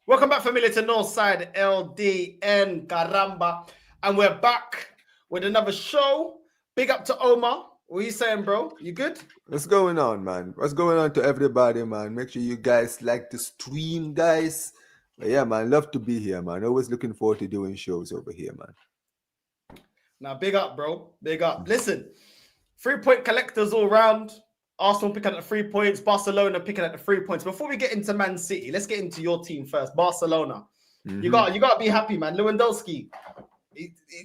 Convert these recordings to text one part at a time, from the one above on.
Welcome back, familiar, to NorthsideLDN, caramba. And we're back with another show. Big up to Omar. What are you saying, bro? You good? What's going on, man? What's going on to everybody, man? Make sure you guys like the stream, guys. But yeah, man, love to be here, man. Always looking forward to doing shows over here, man. Now, big up, bro. Big up. Listen, 3-point collectors all round. Arsenal picking at the 3 points. Barcelona picking at the 3 points. Before we get into Man City, let's get into your team first. Barcelona. You got to be happy, man. Lewandowski,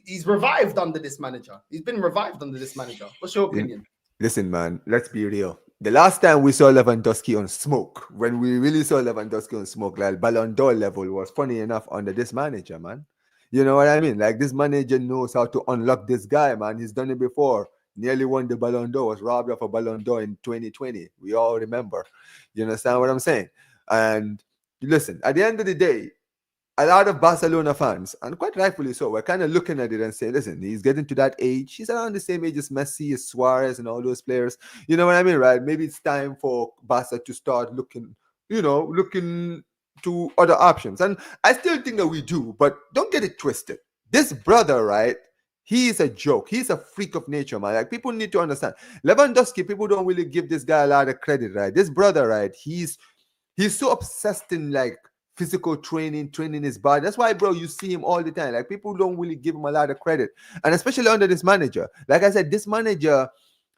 he's revived under this manager. He's been revived under this manager. What's your opinion? Listen, man, let's be real. The last time we saw Lewandowski on smoke, when we really saw Lewandowski on smoke, like Ballon d'Or level, was funny enough under this manager, man. You know what I mean? Like, this manager knows how to unlock this guy, man. He's done it before. Nearly won the Ballon d'Or, was robbed of a Ballon d'Or in 2020. We all remember. You understand what I'm saying? And listen, at the end of the day, a lot of Barcelona fans, and quite rightfully so, we're kind of looking at it and saying, listen, he's getting to that age. He's around the same age as Messi, as Suarez, and all those players. You know what I mean, right? Maybe it's time for Barca to start looking to other options. And I still think that we do, but don't get it twisted. This brother, right? He is a joke. He's a freak of nature, man. Like, people need to understand. Lewandowski, people don't really give this guy a lot of credit, right? This brother, right? He's so obsessed in, like, physical training his body. That's why, bro, you see him all the time. Like, people don't really give him a lot of credit. And especially under this manager. Like I said, this manager,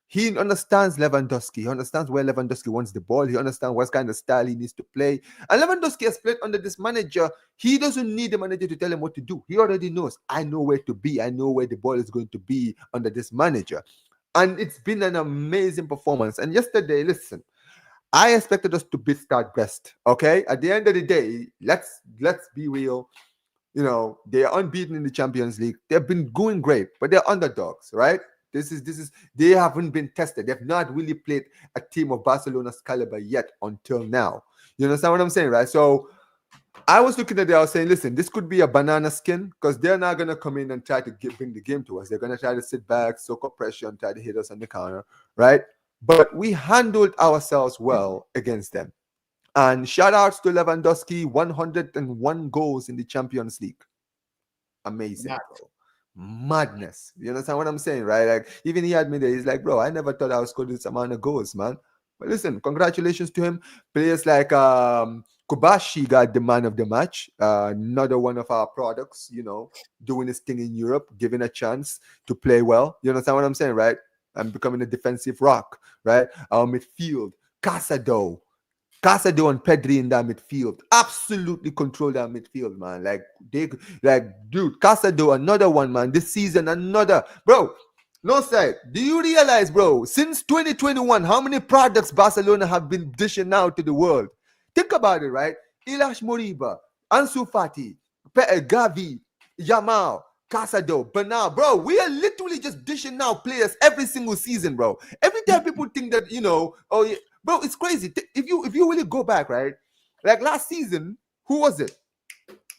he understands Lewandowski. He understands where Lewandowski wants the ball. He understands what kind of style he needs to play. And Lewandowski has played under this manager. He doesn't need the manager to tell him what to do. He already knows. I know where to be. I know where the ball is going to be under this manager. And it's been an amazing performance. And yesterday, listen, I expected us to beat Start Brest. Okay, at the end of the day, let's be real. You know, they are unbeaten in the Champions League. They've been going great, but they're underdogs, right? This is they haven't been tested. They've not really played a team of Barcelona's caliber yet until now. You understand what I'm saying, right? So I was looking at it, I was saying, listen, this could be a banana skin, because they're not going to come in and try to bring the game to us. They're going to try to sit back, soak up pressure, and try to hit us on the counter, right? But we handled ourselves well against them. And shout outs to Lewandowski, 101 goals in the Champions League. Amazing, bro. Madness. You understand what I'm saying, right? Like, even he admitted, he's like, bro, I never thought I would score this amount of goals, man. But listen, congratulations to him. Players like Kobashi got the man of the match. Another one of our products, doing his thing in Europe, given a chance to play well. You understand what I'm saying, right? And becoming a defensive rock, right? Our midfield, Casado and Pedri in that midfield absolutely control that midfield, man. Dude, Casado, another one, man. This season, another, bro. No side. Do you realize, bro? Since 2021, how many products Barcelona have been dishing out to the world? Think about it, right? Ilash Moriba, Ansu Fati, Gavi, Yamal, Casado, Bernal, bro, we are literally just dishing out players every single season, bro. Every time people think that, oh yeah, bro, it's crazy. If you really go back, right? Like last season, who was it?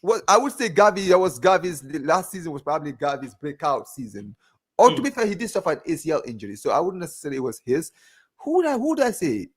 Well, I would say Gavi. That was Gavi's last season was probably Gavi's breakout season. Or to be fair, he did suffer an ACL injury, so I wouldn't necessarily it was his. Who would I say?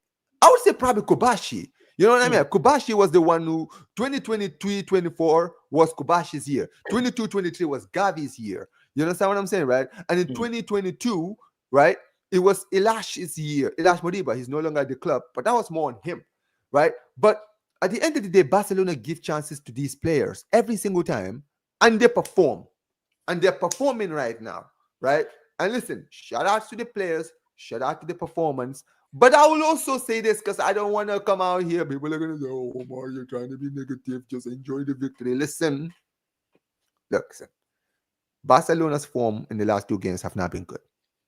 I would say probably Kobashi. You know what I mean? Kobashi was the one who 2023-24 was Kobashi's year. 22-23 was Gavi's year. You understand what I'm saying, right? And in 2022, right, it was Ilash's year. Ilash Moriba, he's no longer at the club, but that was more on him, right? But at the end of the day, Barcelona give chances to these players every single time, and they perform. And they're performing right now, right? And listen, shout out to the players, shout out to the performance. But I will also say this because I don't want to come out here. People are going to say, oh, Omar, you're trying to be negative. Just enjoy the victory. Listen. Barcelona's form in the last two games have not been good.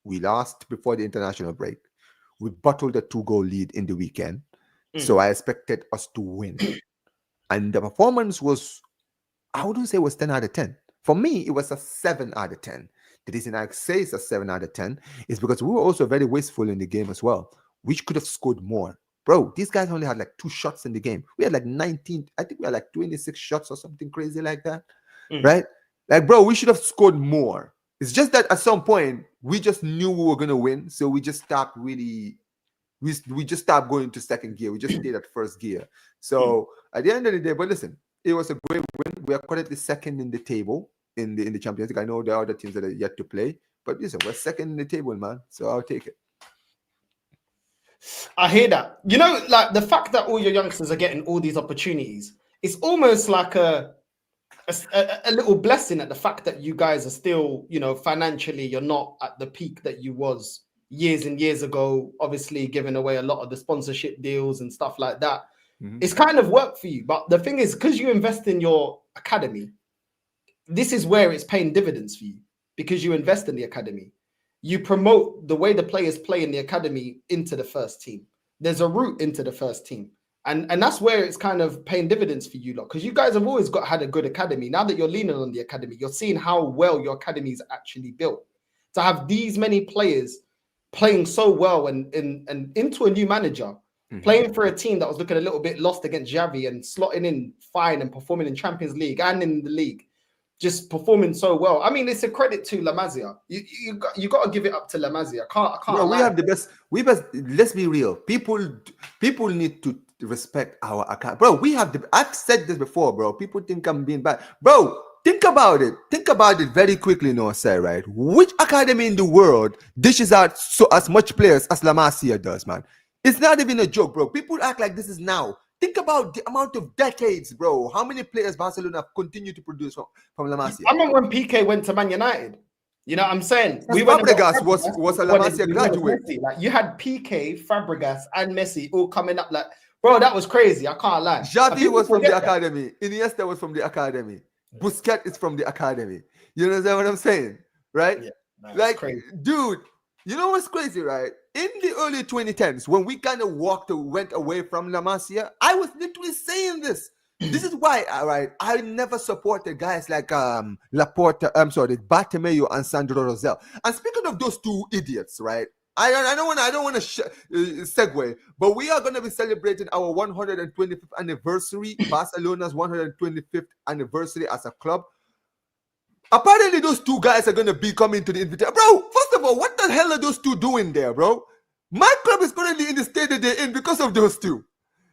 We lost before the international break. We bottled a 2-goal lead in the weekend. So I expected us to win. And the performance was, I wouldn't say it was 10 out of 10. For me, it was a 7 out of 10. The reason I say it's a 7 out of 10 is because we were also very wasteful in the game as well. We could have scored more. Bro, these guys only had like 2 shots in the game. We had like 19, I think we had like 26 shots or something crazy like that. Right? Like, bro, we should have scored more. It's just that at some point, we just knew we were going to win. So we just stopped really, we just stopped going to second gear. We just stayed at first gear. So at the end of the day, but listen, It was a great win. We are currently second in the table in the Champions League. I know there are other teams that are yet to play, but listen, we're second in the table, man. So I'll take it. I hear that. You know, like the fact that all your youngsters are getting all these opportunities, it's almost like a little blessing at the fact that you guys are still, you know, financially, you're not at the peak that you was years and years ago, obviously giving away a lot of the sponsorship deals and stuff like that. It's kind of work for you. But the thing is, because you invest in your academy, this is where it's paying dividends for you, because you invest in the academy. You promote the way the players play in the academy into the first team. There's a route into the first team. And that's where it's kind of paying dividends for you lot, because you guys have always had a good academy. Now that you're leaning on the academy, you're seeing how well your academy is actually built. To have these many players playing so well and into a new manager, playing for a team that was looking a little bit lost against Xavi and slotting in fine and performing in Champions League and in the league, just performing so well. I mean, it's a credit to La Masia. You got to give it up to La Masia. I can't. Bro, we have the best. Let's be real. People need to respect our account, bro. We have the. I've said this before, bro. People think I'm being bad, bro. Think about it. Think about it very quickly, Northside, right? Which academy in the world dishes out as much players as La Masia does, man? It's not even a joke, bro. People act like this is now. Think about the amount of decades, bro. How many players Barcelona continue to produce from La Masia? I remember when PK went to Man United. You know what I'm saying? Fabregas was a La Masia graduate. Like, you had PK, Fabregas, and Messi all coming up. Like, bro, that was crazy. I can't lie. Xavi was from the academy. Iniesta was from the academy. Busquets is from the academy. You understand what I'm saying? Right? Yeah, no, like, crazy. Dude, you know what's crazy, right? In the early 2010s, when we kind of went away from La Masia, I was literally saying this. This is why, right? I never supported guys like Laporta, Bartomeu and Sandro Rosell. And speaking of those two idiots, right? I don't want to segue, but we are going to be celebrating our 125th anniversary, Barcelona's 125th anniversary as a club. Apparently, those two guys are going to be coming to the invitation. Bro, first of all, what the hell are those two doing there, bro? My club is currently in the state that they're in because of those two.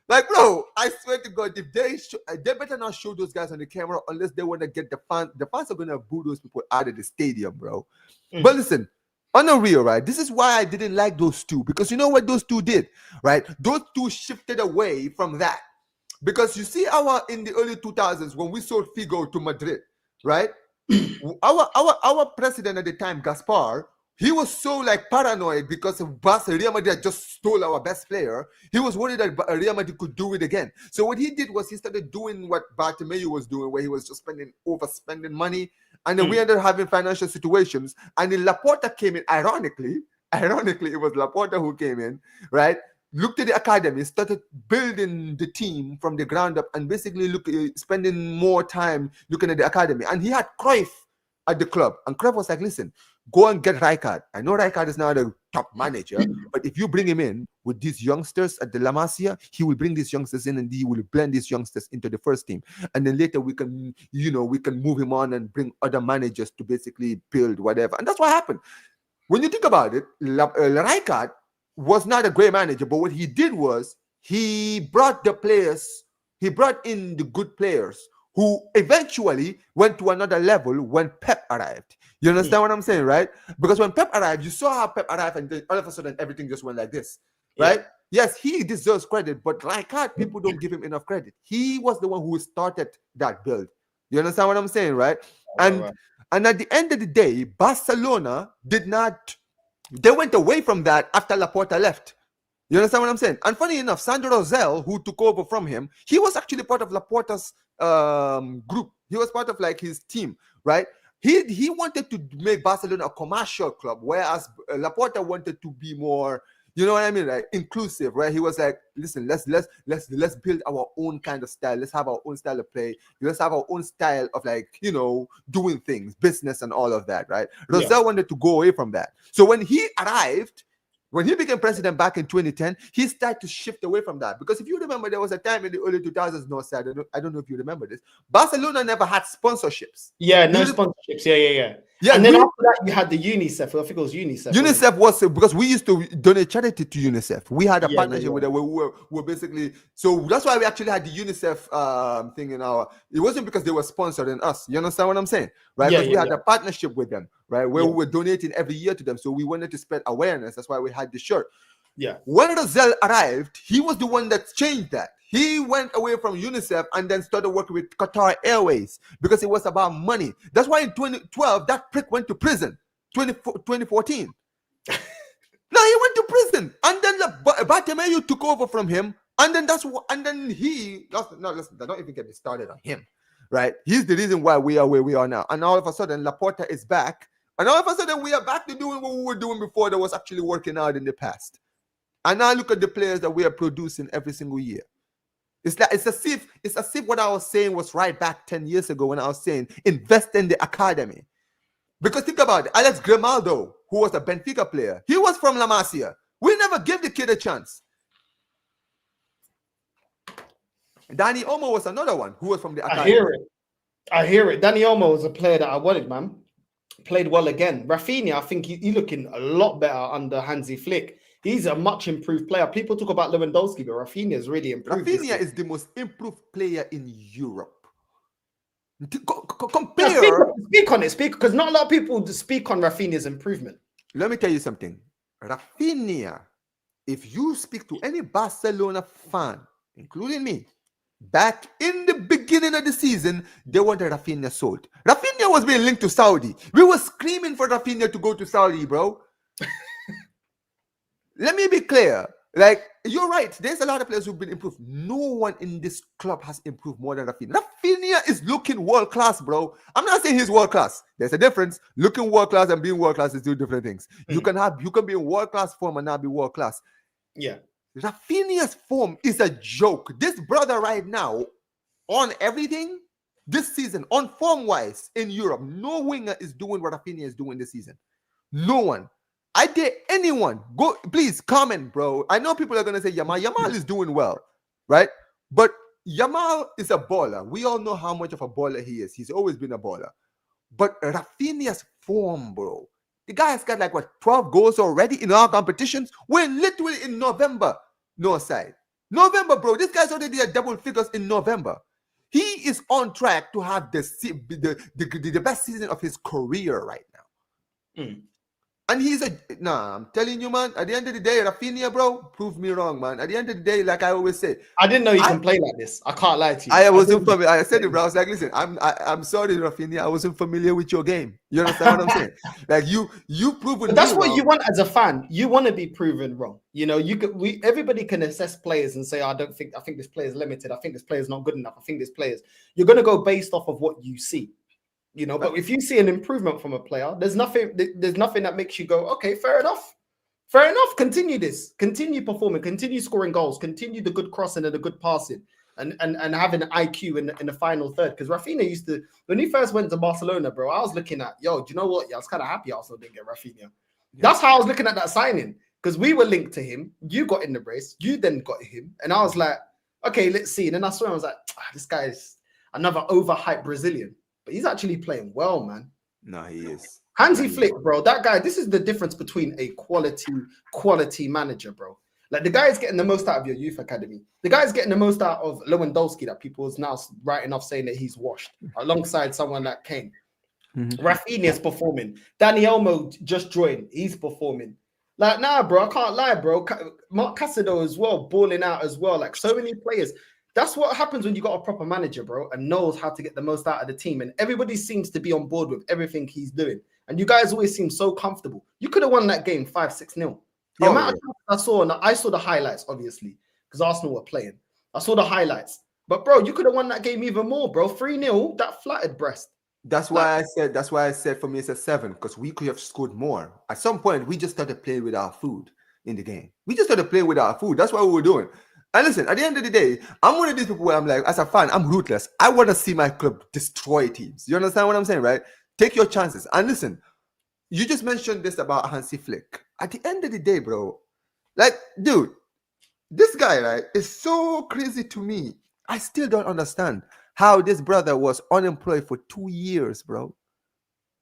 Like, bro, I swear to God, if they better not show those guys on the camera unless they want to get the fans. The fans are going to boo those people out of the stadium, bro. But listen, on a real, right? This is why I didn't like those two, because you know what those two did, right? Those two shifted away from that. Because you see in the early 2000s when we sold Figo to Madrid, right? our president at the time, Gaspar, he was so like paranoid because Real Madrid just stole our best player. He was worried that Real Madrid could do it again. So what he did was he started doing what Bartomeu was doing, where he was just overspending money. And then we ended up having financial situations. And then Laporta came in, ironically, it was Laporta who came in, right? Looked at the academy, started building the team from the ground up, and basically spending more time looking at the academy. And he had Cruyff at the club. And Cruyff was like, listen, go and get Rijkaard. I know Rijkaard is now the top manager, but if you bring him in with these youngsters at the La Masia, he will bring these youngsters in and he will blend these youngsters into the first team. And then later we can move him on and bring other managers to basically build whatever. And that's what happened. When you think about it, Rijkaard was not a great manager, but what he did was he brought in the good players who eventually went to another level when Pep arrived. You understand what I'm saying, right? Because when Pep arrived, you saw how Pep arrived, and then all of a sudden everything just went like this, right? Yes, he deserves credit, but Rijkaard, people don't give him enough credit. He was the one who started that build. You understand what I'm saying, right? And at the end of the day, Barcelona they went away from that after Laporta left. You understand what I'm saying? And funny enough, Sandro Rosell, who took over from him, he was actually part of Laporta's group. He was part of like his team, right? He wanted to make Barcelona a commercial club, whereas Laporta wanted to be more, you know what I mean, like inclusive, right? He was like, listen, let's build our own kind of style. Let's have our own style of play. Let's have our own style of like, doing things, business and all of that, right? Rosell wanted to go away from that. So when he arrived, when he became president back in 2010, he started to shift away from that. Because if you remember, there was a time in the early 2000s, Northside, I don't know if you remember this, Barcelona never had sponsorships. Yeah, no sponsorships. Yeah. Yeah, and then after that, you had the UNICEF. I think it was UNICEF. UNICEF was because we used to donate charity to UNICEF. We had a partnership with them. We're basically, so that's why we actually had the UNICEF thing in our. It wasn't because they were sponsoring us. You understand what I'm saying, right? Because we had a partnership with them, right? Where we were donating every year to them. So we wanted to spread awareness. That's why we had the shirt. Yeah. When Rozelle arrived, he was the one that changed that. He went away from UNICEF and then started working with Qatar Airways because it was about money. That's why in 2012, that prick went to prison. 2014. No, he went to prison. And then Bartomeu took over from him. And then listen, don't even get me started on him, right? He's the reason why we are where we are now. And all of a sudden, Laporta is back. And all of a sudden, we are back to doing what we were doing before that was actually working out in the past. And now look at the players that we are producing every single year. It's as if what I was saying was right back 10 years ago when I was saying invest in the academy. Because think about it, Alex Grimaldo, who was a Benfica player, he was from La Masia. We never gave the kid a chance. Danny Olmo was another one who was from the academy. I hear it. Danny Olmo was a player that I wanted, man. Played well again. Raphinha, I think he's looking a lot better under Hansi Flick. He's a much improved player. People talk about Lewandowski, but Raphinha is really improved. Raphinha is the most improved player in Europe. Compare. Speak on it, because not a lot of people speak on Raphinha's improvement. Let me tell you something. Raphinha, if you speak to any Barcelona fan, including me, back in the beginning of the season, they wanted Raphinha sold. Raphinha was being linked to Saudi. We were screaming for Raphinha to go to Saudi, bro. Let me be clear. Like, you're right. There's a lot of players who've been improved. No one in this club has improved more than Raphinha. Raphinha is looking world-class, bro. I'm not saying he's world-class. There's a difference. Looking world-class and being world-class is two different things. You can be in world-class form and not be world-class. Yeah. Raphinha's form is a joke. This brother right now, on everything, this season, on form-wise in Europe, no winger is doing what Raphinha is doing this season. No one. I dare anyone go, please comment, bro. I know people are gonna say Yamal. Yamal is doing well, right? But Yamal is a baller. We all know how much of a baller he is. He's always been a baller. But Raphinha's form, bro. The guy has got 12 goals already in our competitions. We're literally in November, Northside. November, bro. This guy's already at double figures in November. He is on track to have the best season of his career right now. And I'm telling you, man, at the end of the day, Raphinha, bro, prove me wrong, man. At the end of the day, like I always say, I didn't know you can play like this. I can't lie to you. I wasn't familiar. I said it, bro. I was like, listen, I'm sorry, Raphinha. I wasn't familiar with your game. You understand what I'm saying? Like you proven. But that's what you want as a fan. You want to be proven wrong. You know, everybody can assess players and say, I think this player is limited. I think this player is not good enough. I think this player is. You're gonna go based off of what you see. You know, but if you see an improvement from a player, there's nothing that makes you go, okay, fair enough. Continue this, continue performing, continue scoring goals, continue the good crossing and the good passing, and having an IQ in the final third. Because Raphinha used to, when he first went to Barcelona, bro, I was looking at, do you know what? Yeah, I was kind of happy Arsenal didn't get Raphinha. Yeah. That's how I was looking at that signing, because we were linked to him. You got in the brace, you then got him, and I was like, okay, let's see. And then I saw him, I was like, this guy is another overhyped Brazilian. But he's actually playing well, man. No, he is. Hansi Flick, bro. That guy, this is the difference between a quality manager, bro. Like, the guy is getting the most out of your youth academy. The guy is getting the most out of Lewandowski, that people is now writing off saying that he's washed, alongside someone like Kane. Raphinha is performing. Danny Olmo just joined. He's performing. Like, nah, bro, I can't lie, bro. Mark Casado as well, balling out as well. Like, so many players. That's what happens when you got a proper manager, bro, and knows how to get the most out of the team. And everybody seems to be on board with everything he's doing. And you guys always seem so comfortable. You could have won that game 5-6-0. The amount of times I saw the highlights, obviously, because Arsenal were playing. I saw the highlights. But, bro, you could have won that game even more, bro. 3-0, that flattered breast. That's why I said for me it's a 7, because we could have scored more. At some point, we just started playing with our food in the game. We just started playing with our food. That's what we were doing. And listen, at the end of the day, I'm one of these people where I'm like, as a fan, I'm ruthless. I want to see my club destroy teams. You understand what I'm saying, right? Take your chances. And listen, you just mentioned this about Hansi Flick. At the end of the day, bro, like, dude, this guy, right, is so crazy to me. I still don't understand how this brother was unemployed for 2 years, bro.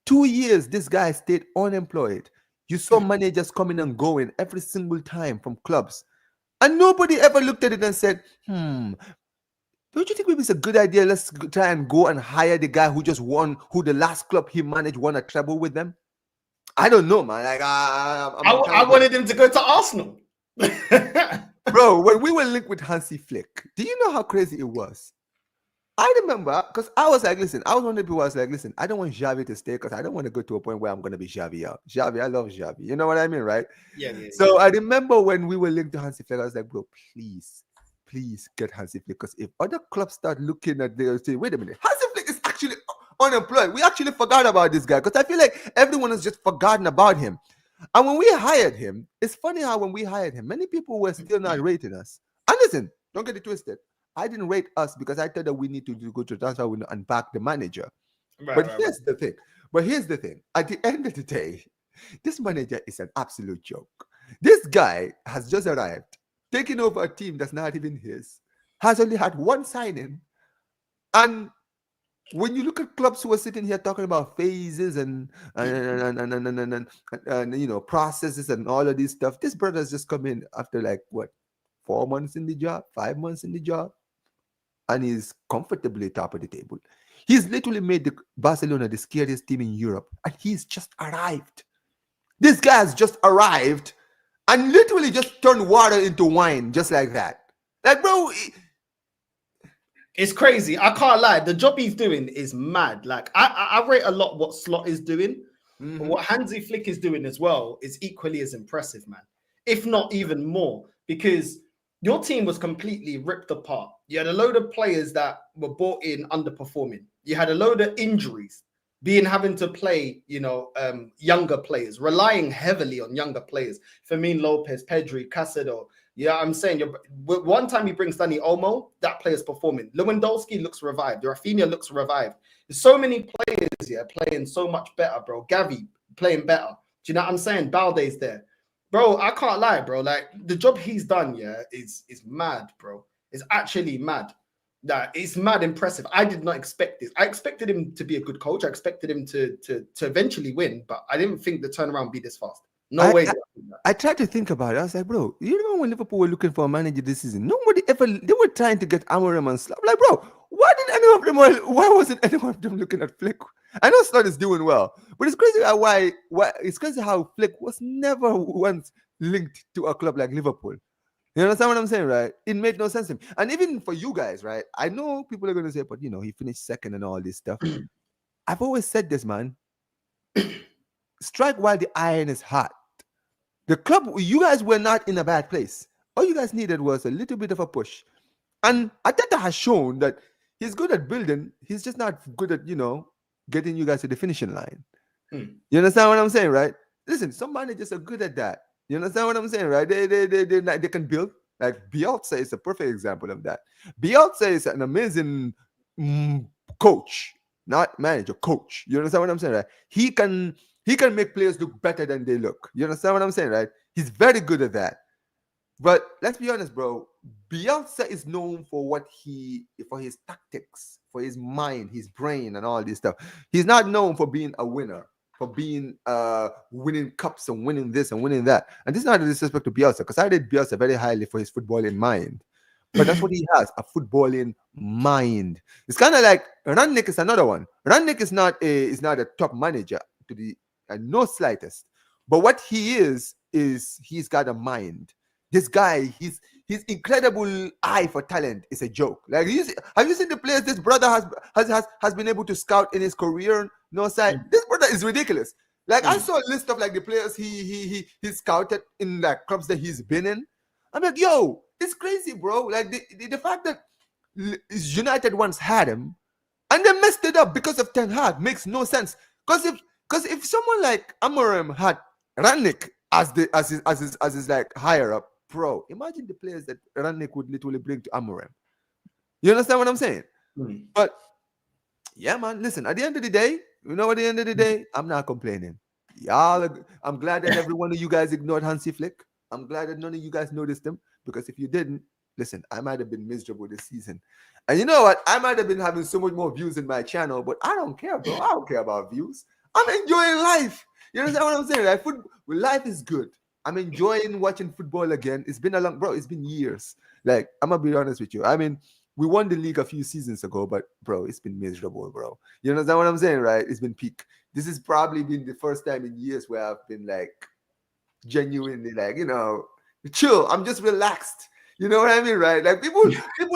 2 years, this guy stayed unemployed. You saw managers coming and going every single time from clubs. And nobody ever looked at it and said, don't you think maybe it's a good idea? Let's try and go and hire the guy who just won, who the last club he managed won a treble with them. I don't know, man. Like I wanted him to go to Arsenal. Bro, when we were linked with Hansi Flick, do you know how crazy it was? I remember, because I was like, listen, I was one of the people who was like, listen, I don't want Xavi to stay because I don't want to go to a point where I'm going to be Xavi out. Xavi, I love Xavi. You know what I mean, right? Yeah. So I remember when we were linked to Hansi Flick, I was like, bro, please get Hansi Flick, because if other clubs start looking at their say, wait a minute, Hansi Flick is actually unemployed. We actually forgot about this guy, because I feel like everyone has just forgotten about him. And when we hired him, it's funny how when we hired him, many people were still not rating us. And listen, don't get it twisted. I didn't rate us because I thought that we need to go to transfer window and back the manager. Here's the thing. At the end of the day, this manager is an absolute joke. This guy has just arrived, taking over a team that's not even his, has only had one signing. And when you look at clubs who are sitting here talking about phases and you know, processes and all of this stuff, this brother's just come in after like what, 4 months in the job, 5 months in the job, and he's comfortably top of the table. He's literally made the Barcelona the scariest team in Europe, and he's just arrived. This guy has just arrived and literally just turned water into wine, just like that. Like, bro, it's crazy. I can't lie. The job he's doing is mad. Like, I rate a lot what Slot is doing, but what Hansi Flick is doing as well is equally as impressive, man. If not even more, because your team was completely ripped apart. You had a load of players that were brought in underperforming. You had a load of injuries, having to play, you know, younger players, relying heavily on younger players. Fermin Lopez, Pedri, Casado. Yeah, I'm saying, one time he brings Dani Olmo, that player's performing. Lewandowski looks revived. Raphinha looks revived. There's so many players here playing so much better, bro. Gavi playing better. Do you know what I'm saying? Balde's there. Bro, I can't lie, bro. Like, the job he's done, is mad, bro. It's actually mad. It's mad impressive. I did not expect this. I expected him to be a good coach. I expected him to eventually win, but I didn't think the turnaround would be this fast. No way. I tried to think about it. I was like, bro, you remember when Liverpool were looking for a manager this season? Nobody ever, they were trying to get Amorim and Slot. Like, bro, why wasn't anyone of them looking at Flick? I know Slot is doing well, but it's crazy it's crazy how Flick was never once linked to a club like Liverpool. You understand what I'm saying, right? It made no sense to me. And even for you guys, right? I know people are going to say, but you know, he finished second and all this stuff. I've always said this, man. Strike while the iron is hot. The club, you guys were not in a bad place. All you guys needed was a little bit of a push. And Arteta has shown that he's good at building. He's just not good at, you know, getting you guys to the finishing line. You understand what I'm saying, right? Listen, some managers are good at that. You understand what I'm saying, right? They can build. Like Bielsa is a perfect example of that. Bielsa is an amazing coach, not manager, coach. You understand what I'm saying, right? He can make players look better than they look. You understand what I'm saying, right? He's very good at that. But let's be honest, bro. Bielsa is known for for his tactics, for his mind, his brain, and all this stuff. He's not known for being a winner, for being winning cups and winning this and winning that. And this is not a disrespect to Bielsa, because I rate Bielsa very highly for his footballing mind. But that's what he has, a footballing mind. It's kind of like Rangnick is another one. Rangnick is not a top manager to the no slightest. But what he is he's got a mind. This guy, his incredible eye for talent is a joke. Like, have you seen the players this brother has been able to scout in his career? No side. This brother is ridiculous. Like, I saw a list of like the players he scouted in like clubs that he's been in. I'm like, yo, it's crazy, bro. Like the fact that United once had him and they messed it up because of Ten Hag makes no sense. Because if someone like Amorim had Rangnick as his like higher up, bro, imagine the players that Rangnick would literally bring to Amorim. You understand what I'm saying? But yeah, man, listen, at the end of the day, I'm not complaining. I'm glad that every one of you guys ignored Hansi Flick. I'm glad that none of you guys noticed him, because if you didn't, listen, I might have been miserable this season. And you know what? I might have been having so much more views in my channel, but I don't care, bro. I don't care about views. I'm enjoying life. You understand what I'm saying? Like, life is good. I'm enjoying watching football again. It's been a long, bro. It's been years. Like, I'm gonna be honest with you. I mean, we won the league a few seasons ago, but bro, it's been miserable, bro. You understand what I'm saying, right? It's been peak. This has probably been the first time in years where I've been like genuinely like, chill. I'm just relaxed. You know what I mean, right? Like people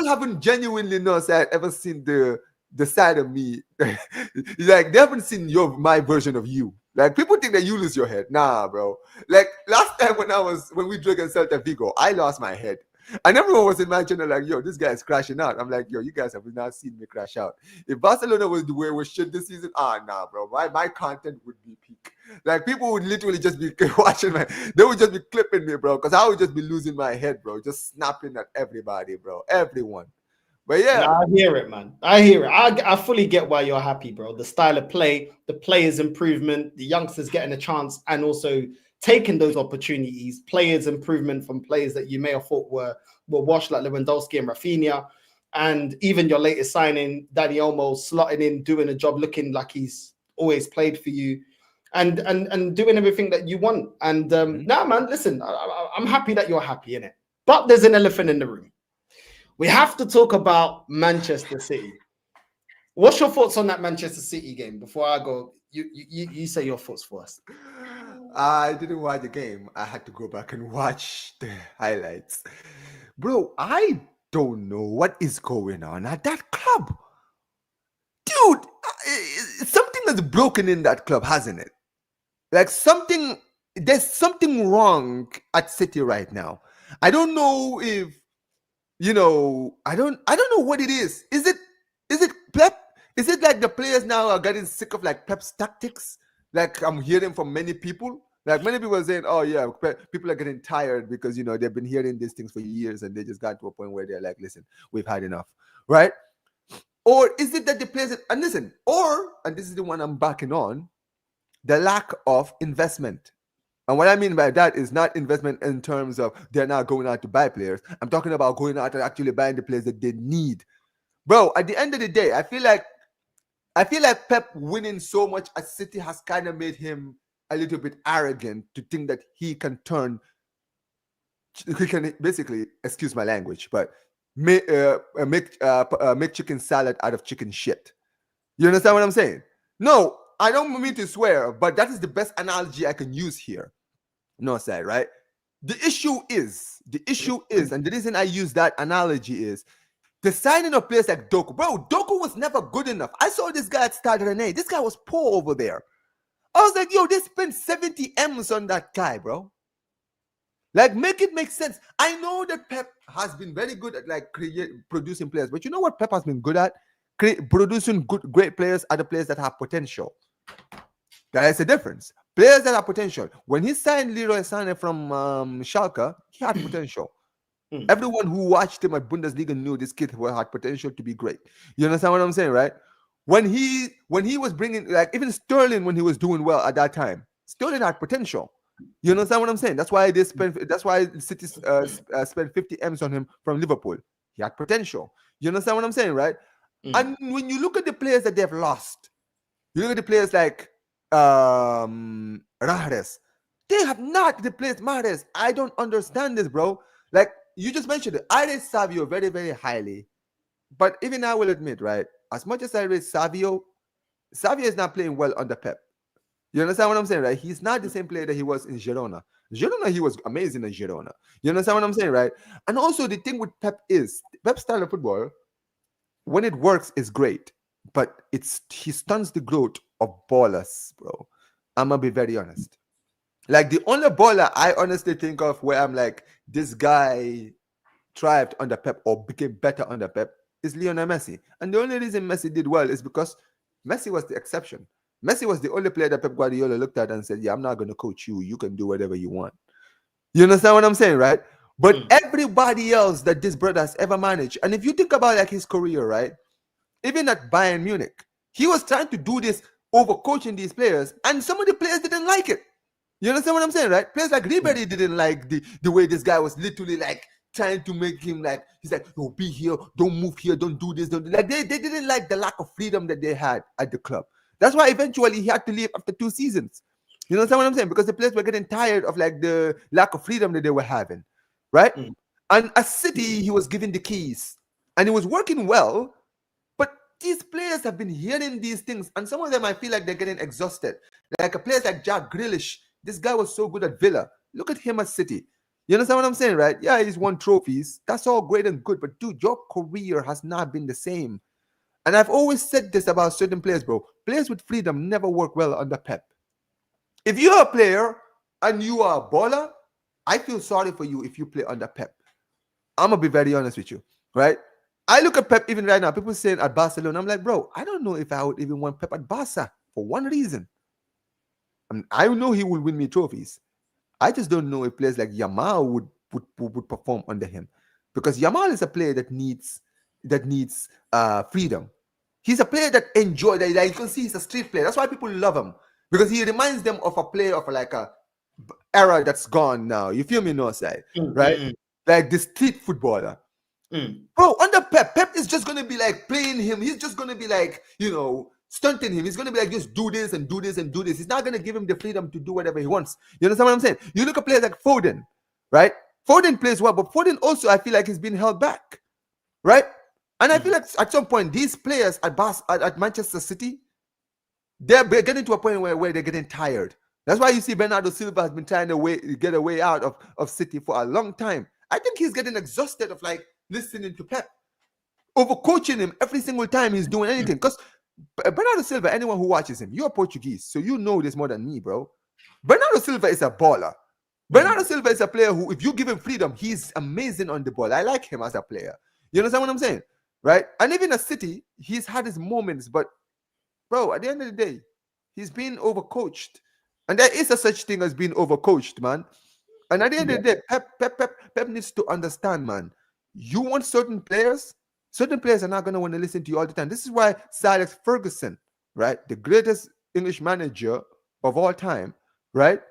haven't genuinely ever seen the side of me. Like they haven't seen my version of you. Like people think that you lose your head. Nah, bro. Like last time when we drew against Celta Vigo, I lost my head. And everyone was in my channel like, yo, this guy is crashing out. I'm like, yo, you guys have not seen me crash out. If Barcelona was the way we should this season, nah, bro. My content would be peak. Like people would literally just be watching they would just be clipping me, bro, because I would just be losing my head, bro, just snapping at everybody, bro, everyone. But yeah, I hear it, man. I hear it. I fully get why you're happy, bro. The style of play, the players' improvement, the youngsters getting a chance, and also taking those opportunities. Players' improvement from players that you may have thought were washed, like Lewandowski and Raphinha, and even your latest signing, Dani Olmo, slotting in, doing a job, looking like he's always played for you, and doing everything that you want. And nah, man, listen, I'm happy that you're happy in it. But there's an elephant in the room. We have to talk about Manchester City. What's your thoughts on that Manchester City game? Before I go, you say your thoughts first. I didn't watch the game. I had to go back and watch the highlights. Bro, I don't know what is going on at that club. Dude, something has broken in that club, hasn't it? Like there's something wrong at City right now. I don't know if I don't know what it is. Is it Pep? Is it like the players now are getting sick of like Pep's tactics? Like I'm hearing from many people. Like many people are saying, oh yeah, people are getting tired because they've been hearing these things for years and they just got to a point where they're like, listen, we've had enough, right? Or is it that the players and this is the one I'm backing on, the lack of investment. And what I mean by that is not investment in terms of they're not going out to buy players. I'm talking about going out and actually buying the players that they need. Bro, at the end of the day, I feel like Pep winning so much at City has kind of made him a little bit arrogant to think that he can basically, excuse my language, but make chicken salad out of chicken shit. You understand what I'm saying? No, I don't mean to swear, but that is the best analogy I can use here. Northside, right? The issue is, and the reason I use that analogy is the signing of players like Doku. Bro, Doku was never good enough. I saw this guy at Stade Rennais. This guy was poor over there. I was like, yo, they spent 70 M's on that guy, bro. Like, make it make sense. I know that Pep has been very good at like producing players, but you know what Pep has been good at? Producing great players are the players that have potential. That's the difference. Players that have potential. When he signed Leroy Sané from Schalke, he had potential. Everyone who watched him at Bundesliga knew this kid had potential to be great. You understand what I'm saying, right? When he was bringing, like, even Sterling, when he was doing well at that time, Sterling had potential. You understand what I'm saying? That's why City spent 50 M's on him from Liverpool. He had potential. You understand what I'm saying, right? And when you look at the players that they've lost, you look at the players like Mahrez. They have not replaced Mahrez. I don't understand this, bro. Like you just mentioned it. I rate Savio very, very highly. But even I will admit, right? As much as I rate Savio is not playing well under Pep. You understand what I'm saying, right? He's not the same player that he was in Girona. Girona, he was amazing in Girona. You understand what I'm saying, right? And also the thing with Pep is, Pep's style of football, when it works, is great. But he stunts the growth of ballers, bro. I'm going to be very honest. Like the only baller I honestly think of where I'm like, this guy thrived under Pep or became better under Pep is Lionel Messi. And the only reason Messi did well is because Messi was the exception. Messi was the only player that Pep Guardiola looked at and said, yeah, I'm not going to coach you. You can do whatever you want. You understand what I'm saying, right? But everybody else that this brother has ever managed, and if you think about like his career, right? Even at Bayern Munich, he was trying to do this overcoaching these players, and some of the players didn't like it. You understand what I'm saying, right? Players like Ribery didn't like the way this guy was literally like trying to make him like, he's like, no, be here, don't move here, don't do this, don't do that. Like they didn't like the lack of freedom that they had at the club. That's why eventually he had to leave after 2 seasons. You know what I'm saying? Because the players were getting tired of like the lack of freedom that they were having, right? And at City, he was given the keys, and it was working well. But these players have been hearing these things, and some of them I feel like they're getting exhausted. Like a player like Jack Grealish, this guy was so good at Villa. Look at him at City. You understand what I'm saying, right? Yeah, he's won trophies. That's all great and good. But dude, your career has not been the same. And I've always said this about certain players, bro. Players with freedom never work well under Pep. If you're a player and you are a baller, I feel sorry for you if you play under Pep. I'm going to be very honest with you, right? I look at Pep even right now. People saying at Barcelona, I'm like, bro, I don't know if I would even want Pep at Barca for one reason. I know he will win me trophies. I just don't know if players like Yamal would perform under him, because Yamal is a player that needs freedom. He's a player that enjoys that. You can see he's a street player. That's why people love him, because he reminds them of a player of like a era that's gone now. You feel me, Northside, right? Like the street footballer. Bro, under Pep is just gonna be like playing him. He's just gonna be like, stunting him. He's gonna be like, just do this and do this and do this. He's not gonna give him the freedom to do whatever he wants. You understand what I'm saying? You look at players like Foden, right? Foden plays well, but Foden also, I feel like, he's been held back, right? And I feel like at some point these players at Manchester City, they're getting to a point where they're getting tired. That's why you see Bernardo Silva has been trying to get a way out of City for a long time. I think he's getting exhausted of like listening to Pep, overcoaching him every single time he's doing anything. Because Bernardo Silva, anyone who watches him, you're Portuguese, so you know this more than me, bro. Bernardo Silva is a baller. Bernardo Silva is a player who, if you give him freedom, he's amazing on the ball. I like him as a player. You understand what I'm saying? Right? And even at City, he's had his moments, but bro, at the end of the day, he's been overcoached. And there is a such thing as being overcoached, man. And at the end of the day, Pep needs to understand, man. You want certain players are not going to want to listen to you all the time. This is why Sir Alex Ferguson, right, the greatest English manager of all time, right,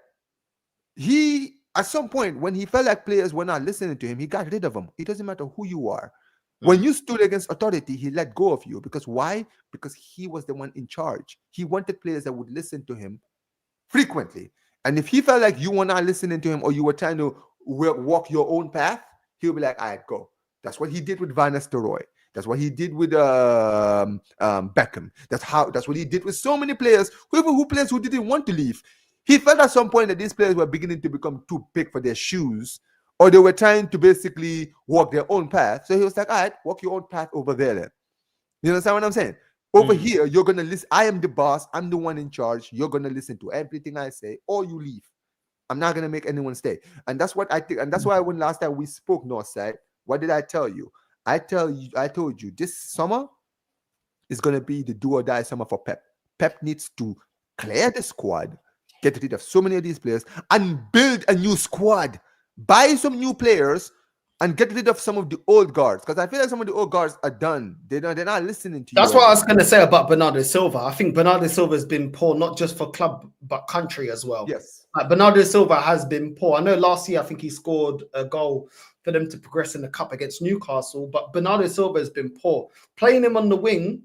he, at some point, when he felt like players were not listening to him, he got rid of them. It doesn't matter who you are. When you stood against authority, he let go of you. Because why? Because he was the one in charge. He wanted players that would listen to him frequently. And if he felt like you were not listening to him, or you were trying to walk your own path, he'll be like, all right, go. That's what he did with Van Nistelrooy. That's what he did with Beckham. That's what he did with so many players, players who didn't want to leave. He felt at some point that these players were beginning to become too big for their shoes, or they were trying to basically walk their own path. So he was like, all right, walk your own path over there then. You understand what I'm saying? Over here, you're going to listen. I am the boss. I'm the one in charge. You're going to listen to everything I say, or you leave. I'm not going to make anyone stay. And that's what I think. And that's why when last time we spoke, Northside, what did I tell you? I told you this summer is going to be the do or die summer for Pep. Pep needs to clear the squad, get rid of so many of these players, and build a new squad. Buy some new players and get rid of some of the old guards, because I feel like some of the old guards are done. They're not listening to you. That's what I was going to say about Bernardo Silva. I think Bernardo Silva has been poor, not just for club, but country as well. Yes. Bernardo Silva has been poor. I know last year, I think he scored a goal for them to progress in the cup against Newcastle, but Bernardo Silva has been poor. Playing him on the wing,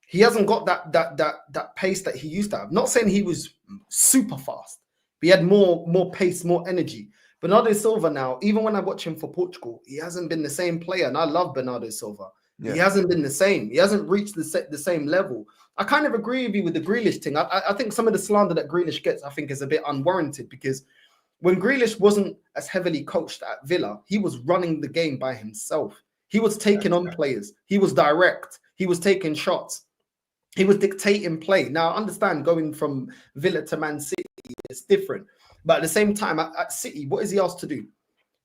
he hasn't got that pace that he used to have. Not saying he was super fast, but he had more pace, more energy. Bernardo Silva now, even when I watch him for Portugal, he hasn't been the same player. And I love Bernardo Silva. Yeah. He hasn't been the same. He hasn't reached the same level. I kind of agree with you with the Grealish thing. I think some of the slander that Grealish gets, I think, is a bit unwarranted, because when Grealish wasn't as heavily coached at Villa, he was running the game by himself. He was taking on players. He was direct. He was taking shots. He was dictating play. Now, I understand going from Villa to Man City is different. But at the same time, at City, what is he asked to do?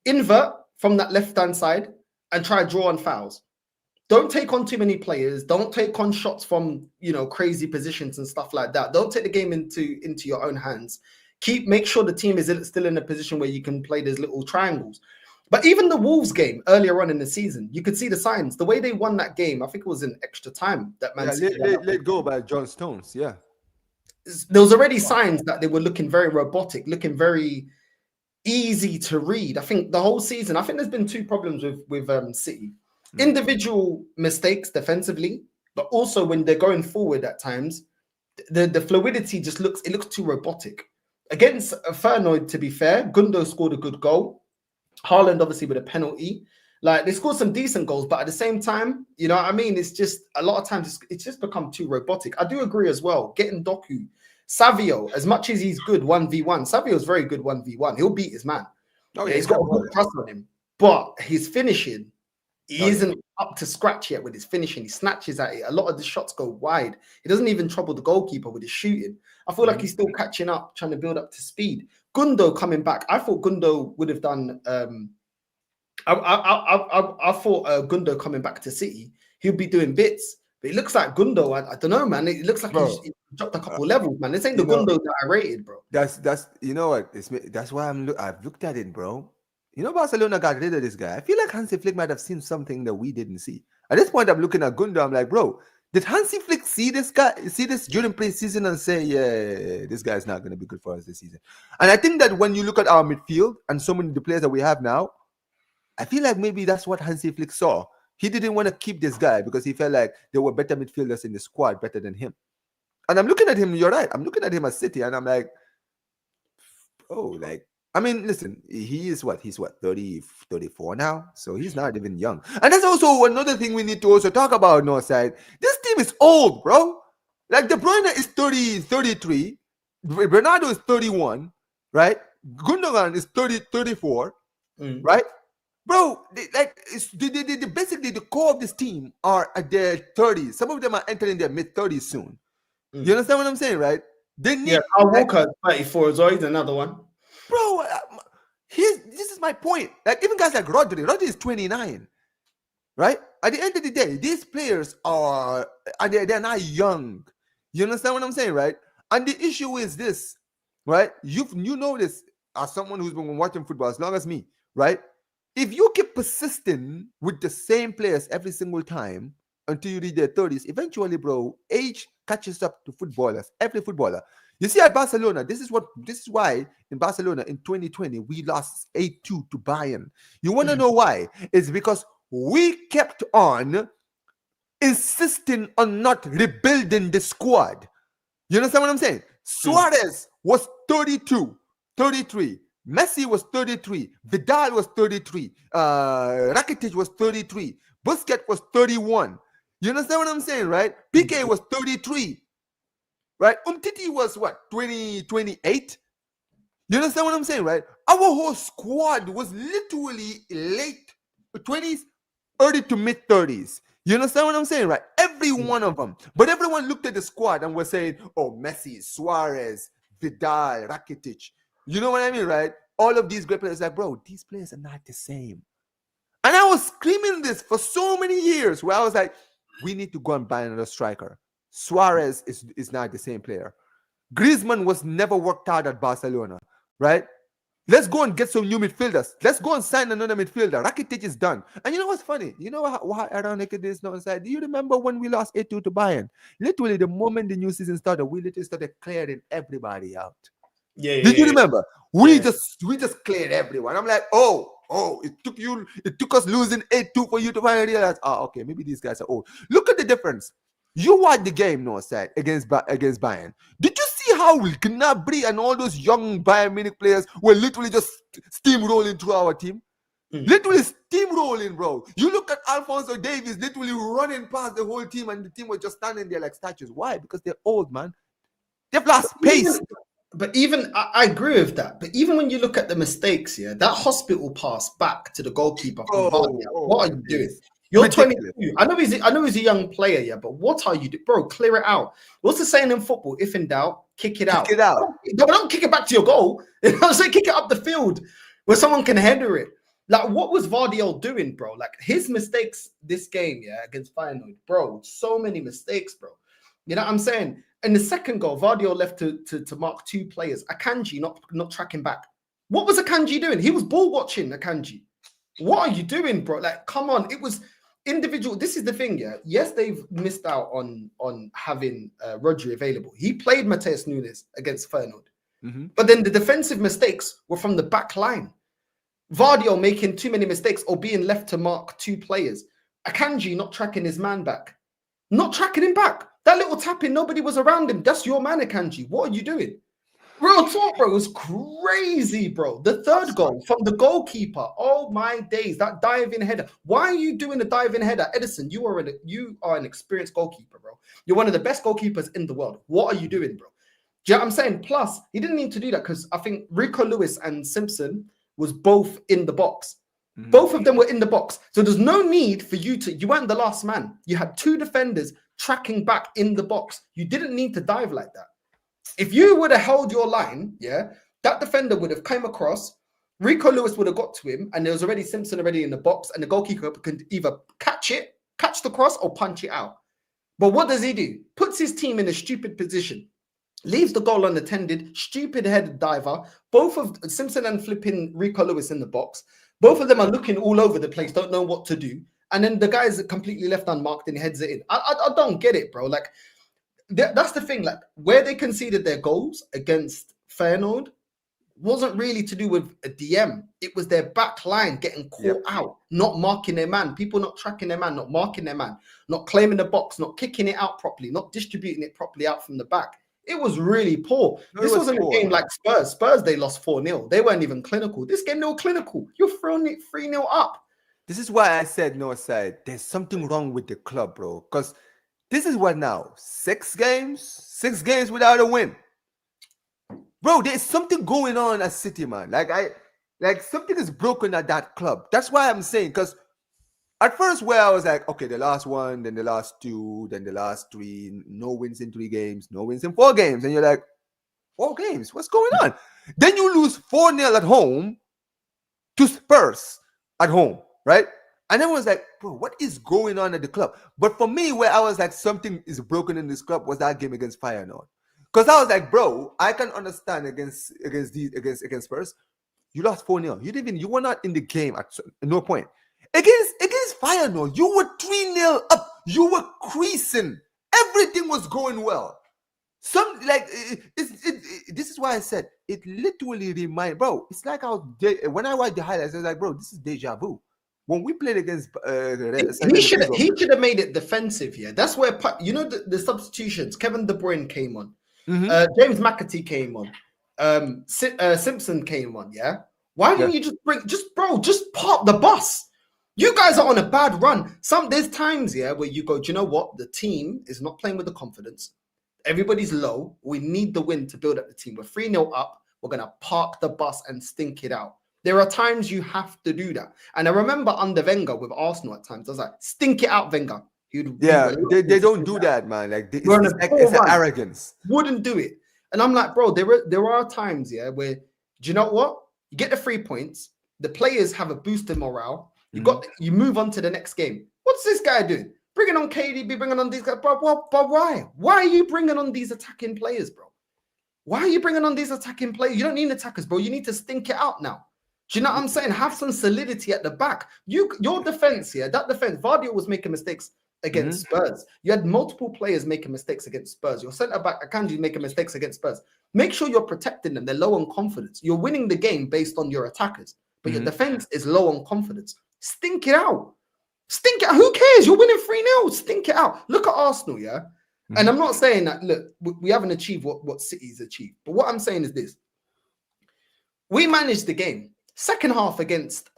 Invert from that left-hand side and try to draw on fouls. Don't take on too many players. Don't take on shots from, crazy positions and stuff like that. Don't take the game into your own hands. Make sure the team is still in a position where you can play those little triangles. But even the Wolves game earlier on in the season, you could see the signs. The way they won that game, I think it was in extra time that Man City let go by John Stones, yeah. There was already signs that they were looking very robotic, looking very easy to read. I think the whole season, I think there's been two problems with City. Individual mistakes defensively, but also when they're going forward at times, the fluidity just looks too robotic. Against Feyenoord, to be fair, Gundo scored a good goal. Haaland obviously with a penalty. Like they scored some decent goals, but at the same time, you know what I mean? It's just a lot of times it's just become too robotic. I do agree as well. Getting Doku, Savio, as much as he's good 1v1, Savio's very good 1v1. He'll beat his man. Oh, yeah, he's got a good trust on him, but his finishing, he isn't up to scratch yet with his finishing. He snatches at it. A lot of the shots go wide. He doesn't even trouble the goalkeeper with his shooting. I feel like he's still catching up, trying to build up to speed. Gundo coming back. I thought Gundo would have done. I thought Gundo coming back to City, he'll be doing bits. But it looks like Gundo. I don't know, man. It looks like he dropped a couple levels, man. This ain't the Gundo that I rated, bro. That's you know what? That's why I've looked at it, bro. You know, Barcelona got rid of this guy. I feel like Hansi Flick might have seen something that we didn't see. At this point, I'm looking at Gundo. I'm like, bro, did Hansi Flick see this guy, see this during pre-season and say, yeah, this guy's not going to be good for us this season? And I think that when you look at our midfield and so many of the players that we have now, I feel like maybe that's what Hansi Flick saw. He didn't want to keep this guy because he felt like there were better midfielders in the squad, better than him. And I'm looking at him, you're right. I'm looking at him at City and I'm like, oh, like, I mean, listen, he's 30, 34 now. So he's not even young. And that's also another thing we need to also talk about, Northside. This team is old, bro. Like De Bruyne is 33. Bernardo is 31, right? Gundogan is 34, right? Bro, basically the core of this team are at their 30s. Some of them are entering their mid-30s soon. You understand what I'm saying, right? They need Walker 34 as well. He's another one. Bro, this is my point. Like even guys like Rodri is 29, right? At the end of the day, these players they're not young. You understand what I'm saying, right? And the issue is this, right? You know this as someone who's been watching football as long as me, right? If you keep persisting with the same players every single time until you reach their 30s, eventually, bro, age catches up to footballers, every footballer. You see at Barcelona, this is why in Barcelona in 2020 we lost 8-2 to Bayern. You want to know why? It's because we kept on insisting on not rebuilding the squad. You understand what I'm saying? Suarez was 33. Messi was 33. Vidal was 33. Rakitic was 33. Busquets was 31. You understand what I'm saying, right? Piqué was 33. Right? Umtiti was what? 28? You understand what I'm saying, right? Our whole squad was literally late 20s, early to mid 30s. You understand what I'm saying, right? Every one of them. But everyone looked at the squad and was saying, oh, Messi, Suarez, Vidal, Rakitic. You know what I mean, right? All of these great players, like, bro, these players are not the same. And I was screaming this for so many years where I was like, we need to go and buy another striker. Suarez is not the same player. Griezmann was never worked out at Barcelona, right? Let's go and get some new midfielders. Let's go and sign another midfielder. Rakitic is done. And you know what's funny? You know how ironic it is, Northside? Do you remember when we lost 8-2 to Bayern? Literally, the moment the new season started, we literally started clearing everybody out. Did you remember? We just cleared everyone. I'm like, oh, it took us losing 8-2 for you to finally realize, okay, maybe these guys are old. Look at the difference. You watched the game, Northside, against Bayern. Did you see how Gnabry and all those young Bayern Munich players were literally just steamrolling through our team? Literally steamrolling, bro. You look at Alphonso Davies literally running past the whole team, and the team was just standing there like statues. Why? Because they're old, man. They've lost pace. But even I agree with that. But even when you look at the mistakes, that hospital pass back to the goalkeeper from Vardy, what are you doing? You're ridiculous. 22. I know he's a young player, but what are you doing, bro? Clear it out. What's the saying in football? If in doubt, kick it out. Kick it out. Don't kick it back to your goal. You know what I'm saying? Kick it up the field where someone can header it. Like, what was Vardy doing, bro? Like his mistakes this game, against Feyenoord, bro. So many mistakes, bro. You know what I'm saying? In the second goal, Vardy left to mark two players. Akanji not tracking back. What was Akanji doing? He was ball watching Akanji. What are you doing, bro? Like, come on. It was individual. This is the thing, Yes, they've missed out on having Rodri available. He played Mateus Nunes against Feyenoord. But then the defensive mistakes were from the back line. Vardy making too many mistakes or being left to mark two players. Akanji not tracking his man back. Not tracking him back. That little tapping, nobody was around him. That's your man, Akanji. What are you doing? Real talk, bro. It was crazy, bro. The third goal from the goalkeeper. Oh my days, that diving header. Why are you doing a diving header, Edison? You are an experienced goalkeeper, bro. You're one of the best goalkeepers in the world. What are you doing, bro? Do you know what I'm saying? Plus, he didn't need to do that because I think Rico Lewis and Simpson was both in the box. Both of them were in the box. So there's no need for you weren't the last man. You had two defenders tracking back in the box. You didn't need to dive like that. If you would have held your line, yeah, that defender would have come across, Rico Lewis would have got to him, and there was already Simpson already in the box, and the goalkeeper could either catch the cross, or punch it out. But what does he do? Puts his team in a stupid position, leaves the goal unattended, stupid headed diver, both of Simpson and flipping Rico Lewis in the box. Both of them are looking all over the place, don't know what to do. And then the guy is completely left unmarked and he heads it in. I don't get it, bro. Like, that's the thing. Like, where they conceded their goals against Feyenoord wasn't really to do with a DM. It was their back line getting caught out, not marking their man, people not tracking their man, not marking their man, not claiming the box, not kicking it out properly, not distributing it properly out from the back. It was really poor. This wasn't a game like Spurs. Spurs, they lost 4-0. They weren't even clinical. This game, they were clinical. You're throwing it 3-0 up. This is why I said, Northside, there's something wrong with the club, bro. Because this is what now? 6 games without a win. Bro, there's something going on at City, man. Like something is broken at that club. That's why I'm saying, because at first where I was like, okay, the last one, then the last 2, then the last 3, no wins in 3 games, no wins in 4 games. And you're like, 4 games? What's going on? Then you lose 4-0 at home to Spurs at home, right? And everyone's like, bro, what is going on at the club? But for me, where I was like, something is broken in this club was that game against Feyenoord. Because I was like, bro, I can understand against Spurs. You lost 4-0. You were not in the game at no point. Against Feyenoord, you were 3-0 up. You were creasing. Everything was going well. This is why I said it literally bro. It's like when I watched the highlights, I was like, bro, this is deja vu. When we played against, he should have made it defensive here. That's where the substitutions. Kevin De Bruyne came on. James McAtee came on. Simpson came on. Yeah. Why didn't you just park the bus? You guys are on a bad run. There's times, where you go, do you know what? The team is not playing with the confidence. Everybody's low. We need the win to build up the team. We're 3-0 up. We're going to park the bus and stink it out. There are times you have to do that. And I remember under Wenger with Arsenal at times, I was like, stink it out, Wenger. They don't do that, man. Like, it's an arrogance. Wouldn't do it. And I'm like, bro, there are times, where, do you know what? You get the 3 points. The players have a boost in morale. You move on to the next game. What's this guy doing? Bringing on KDB, bringing on these guys. But why? Why are you bringing on these attacking players, bro? Why are you bringing on these attacking players? You don't need attackers, bro. You need to stink it out now. Do you know what I'm saying? Have some solidity at the back. Your defense, that defense, Vardy was making mistakes against Spurs. You had multiple players making mistakes against Spurs. Your centre back, Akanji, making mistakes against Spurs. Make sure you're protecting them. They're low on confidence. You're winning the game based on your attackers, but your defense is low on confidence. Stink it out. Stink it out. Who cares? You're winning 3-0. Stink it out. Look at Arsenal, And I'm not saying that, look, we haven't achieved what City's achieved. But what I'm saying is this. We managed the game. Second half against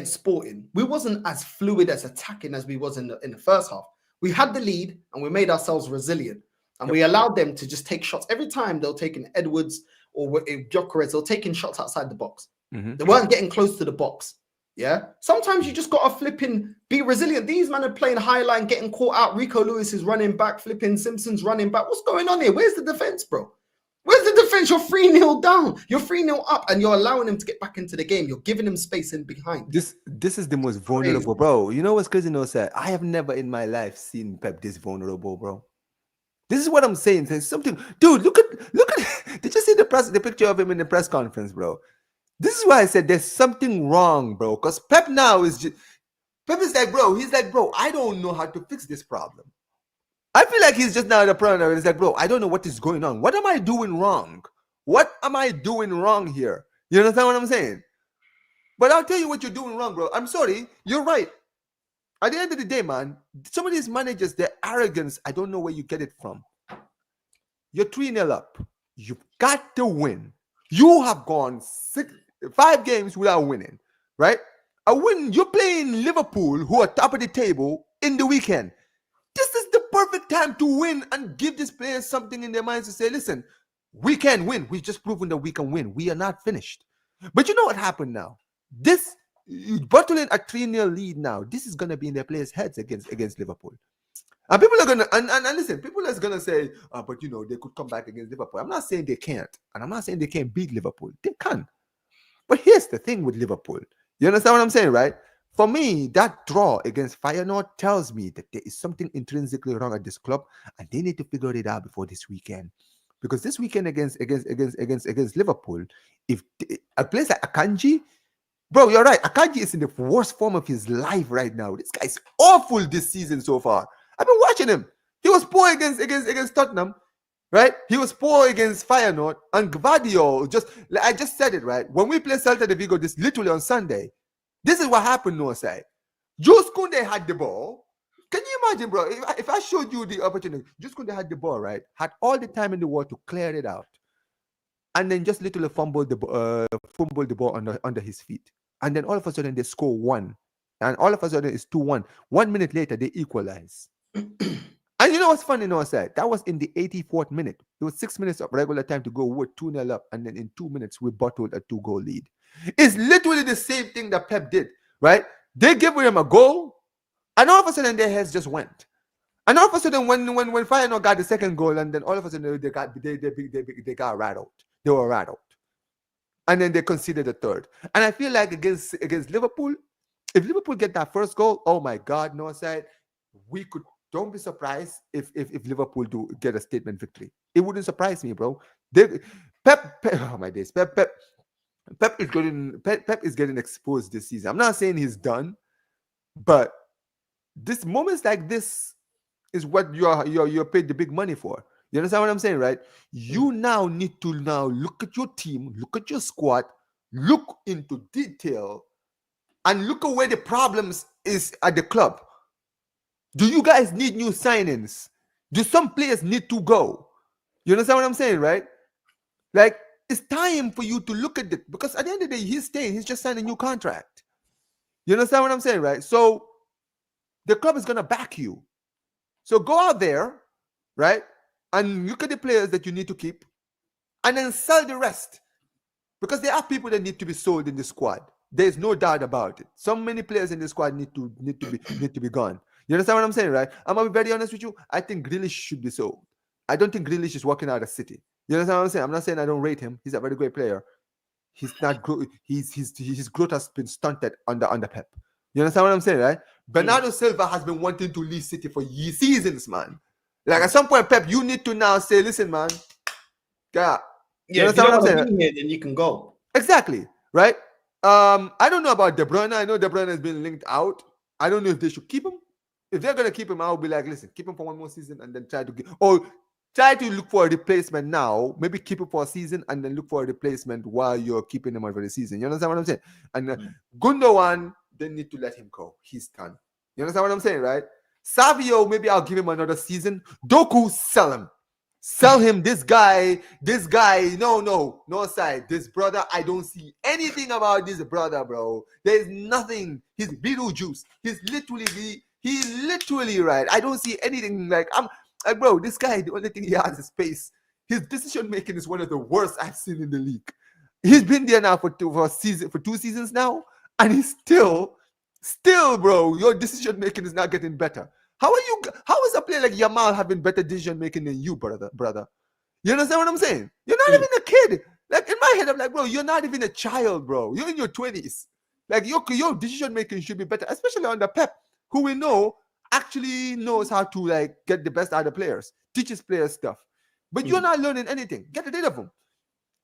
Sporting, we wasn't as fluid as attacking as we was in the first half. We had the lead and we made ourselves resilient. And we allowed them to just take shots. Every time they'll take in Edwards or Gyökeres, they'll take in shots outside the box. They weren't getting close to the box. Yeah. Sometimes you just got to be resilient. These men are playing high line, getting caught out. Rico Lewis is running back, Simpson's running back. What's going on here? Where's the defense, bro? Where's the defense? You're 3-0 down. You're 3-0 up, and you're allowing him to get back into the game. You're giving him space in behind. This is the most vulnerable, bro. You know what's crazy, Northside? I have never in my life seen Pep this vulnerable, bro. This is what I'm saying. There's something, dude. Look at. Did you see the picture of him in the press conference, bro? This is why I said there's something wrong, bro. Because Pep now is like, bro. He's like, bro. I don't know how to fix this problem. I feel like he's just now at the point where he's like, bro, I don't know what is going on. What am I doing wrong? What am I doing wrong here? You understand what I'm saying? But I'll tell you what you're doing wrong, bro. I'm sorry. You're right. At the end of the day, man, some of these managers, their arrogance, I don't know where you get it from. You're 3-0 up. You've got to win. You have gone 5 games without winning, right? A win. You're playing Liverpool, who are top of the table, in the weekend. This is the perfect time to win and give these players something in their minds to say, listen, we can win. We've just proven that we can win. We are not finished. But you know what happened now? This bottling a 3-0 lead now, this is going to be in their players' heads against Liverpool. And people are going to, and listen, people are going to say, but you know, they could come back against Liverpool. I'm not saying they can't. And I'm not saying they can't beat Liverpool. They can. But here's the thing with Liverpool. You understand what I'm saying, right? For me, that draw against Feyenoord tells me that there is something intrinsically wrong at this club, and they need to figure it out before this weekend. Because this weekend against Liverpool, if a place like Akanji, bro, you're right. Akanji is in the worst form of his life right now. This guy's awful this season so far. I've been watching him. He was poor against Tottenham, right? He was poor against Feyenoord, and Gvardiol, I just said it, right? When we play Celta de Vigo this literally on Sunday, this is what happened, Northside. Jules Koundé had the ball. Can you imagine, bro? If I showed you the opportunity, Jules Koundé had the ball, right? Had all the time in the world to clear it out, and then just literally fumbled the ball under his feet. And then all of a sudden they score 1. And all of a sudden it's 2-1. 1 minute later, they equalize. And you know what's funny, Northside? That was in the 84th minute. It was 6 minutes of regular time to go. We were 2-0 up. And then in 2 minutes, we bottled a 2-goal lead. It's literally the same thing that Pep did, right? They gave them a goal, and all of a sudden their heads just went. And all of a sudden, when Feyenoord got the second goal, and then all of a sudden they got rattled. They were rattled. And then they conceded the third. And I feel like against Liverpool, if Liverpool get that first goal, oh my God, Northside, don't be surprised if Liverpool do get a statement victory. It wouldn't surprise me, bro. Pep, oh my days, Pep is getting exposed this season. I'm not saying he's done, but this moments like this is what you're paid the big money for. You understand what I'm saying, right? You now need to look at your team, look at your squad, look into detail, and look at where the problems is at the club. Do you guys need new signings? Do some players need to go? You understand what I'm saying, right? Like, it's time for you to look at it, because at the end of the day, he's staying. He's just signed a new contract. You understand what I'm saying, right? So the club is going to back you. So go out there, right? And look at the players that you need to keep, and then sell the rest. Because there are people that need to be sold in the squad. There's no doubt about it. So many players in the squad need to be gone. You understand what I'm saying, right? I'm gonna be very honest with you. I think Grealish should be sold. I don't think Grealish is working out of City. You understand what I'm saying? I'm not saying I don't rate him. He's a very great player. He's not good. His growth has been stunted under Pep. You understand what I'm saying, right? Bernardo Silva has been wanting to leave City for seasons, man. Like, at some point, Pep, you need to now say, listen, man. Yeah. Yeah, if you don't want to be here, then you can go. Exactly, right? I don't know about De Bruyne. I know De Bruyne has been linked out. I don't know if they should keep him. If they're going to keep him, I'll be like, listen, keep him for one more season and then try to look for a replacement now. Maybe keep him for a season and then look for a replacement while you're keeping him over the season. You understand what I'm saying? And Gundogan, they need to let him go. He's done. You understand what I'm saying, right? Savio, maybe I'll give him another season. Doku, sell him. Sell him. This guy, no side. This brother, I don't see anything about this brother, bro. There's nothing. He's Beetlejuice. He's literally right. I don't see anything like, bro, this guy, the only thing he has is space. His decision making is one of the worst I've seen in the league. He's been there now for 2 seasons now, and he's still, bro, your decision making is not getting better. How is a player like Yamal having better decision making than you, brother? You understand what I'm saying? You're not even a kid. Like, in my head, I'm like, bro, you're not even a child, bro. You're in your 20s. Like, your decision making should be better, especially under Pep, who we know actually knows how to, like, get the best out of players, teaches players stuff. But you're not learning anything. Get rid of him.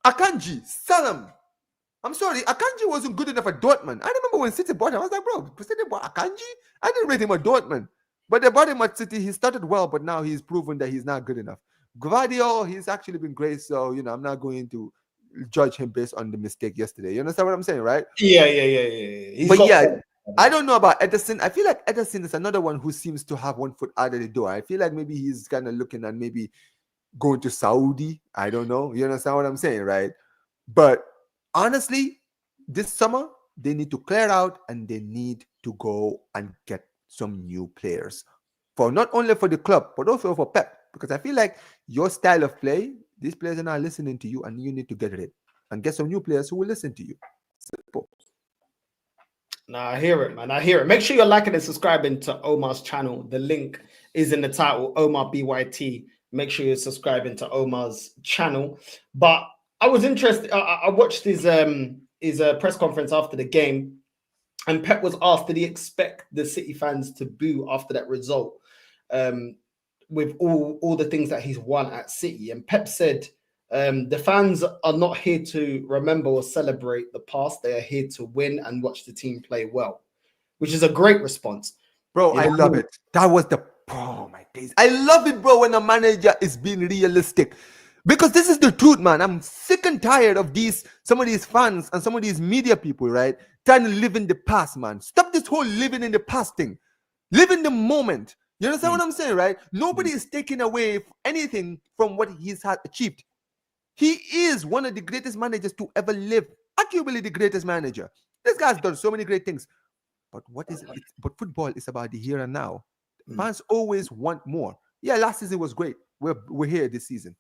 Akanji, sell him. I'm sorry, Akanji wasn't good enough at Dortmund. I remember when City bought him, I was like, bro, City bought Akanji? I didn't rate him at Dortmund. But they bought him at City. He started well, but now he's proven that he's not good enough. Gvardiol, he's actually been great, so, I'm not going to judge him based on the mistake yesterday. You understand what I'm saying, right? Yeah. But yeah, I don't know about Ederson. I feel like Ederson is another one who seems to have one foot out of the door. I feel like maybe he's kind of looking at maybe going to Saudi. I don't know. You understand what I'm saying, right? But honestly, this summer, they need to clear out and they need to go and get some new players. For not only for the club, but also for Pep. Because I feel like your style of play, these players are not listening to you and you need to get rid and get some new players who will listen to you. Simple. Nah, I hear it, man. I hear it. Make sure you're liking and subscribing to Omar's channel. The link is in the title, Omar BYT. Make sure you're subscribing to Omar's channel. But I was interested. I watched his press conference after the game, and Pep was asked, did he expect the City fans to boo after that result, with all the things that he's won at City? And Pep said, the fans are not here to remember or celebrate the past. They are here to win and watch the team play well, which is a great response. Bro, I love it. That was oh my days. I love it, bro, when a manager is being realistic. Because this is the truth, man. I'm sick and tired of some of these fans and some of these media people, right? Trying to live in the past, man. Stop this whole living in the past thing. Live in the moment. You understand what I'm saying, right? Nobody is taking away anything from what he's had achieved. He is one of the greatest managers to ever live. Arguably the greatest manager. This guy's done so many great things. But but football is about the here and now. Fans always want more. Yeah, last season was great. We're here this season.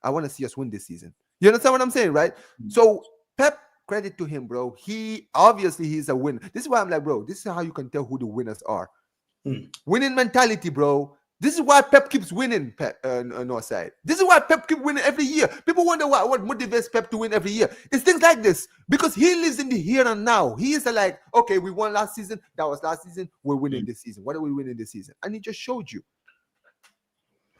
I want to see us win this season. You understand what I'm saying, right? So Pep, credit to him, bro. He's a winner. This is why I'm like, bro, this is how you can tell who the winners are. Winning mentality, bro. This is why Pep keeps winning, Northside. This is why Pep keeps winning every year. People wonder what motivates Pep to win every year. It's things like this. Because he lives in the here and now. He is like, okay, we won last season. That was last season. We're winning this season. What are we winning this season? And he just showed you.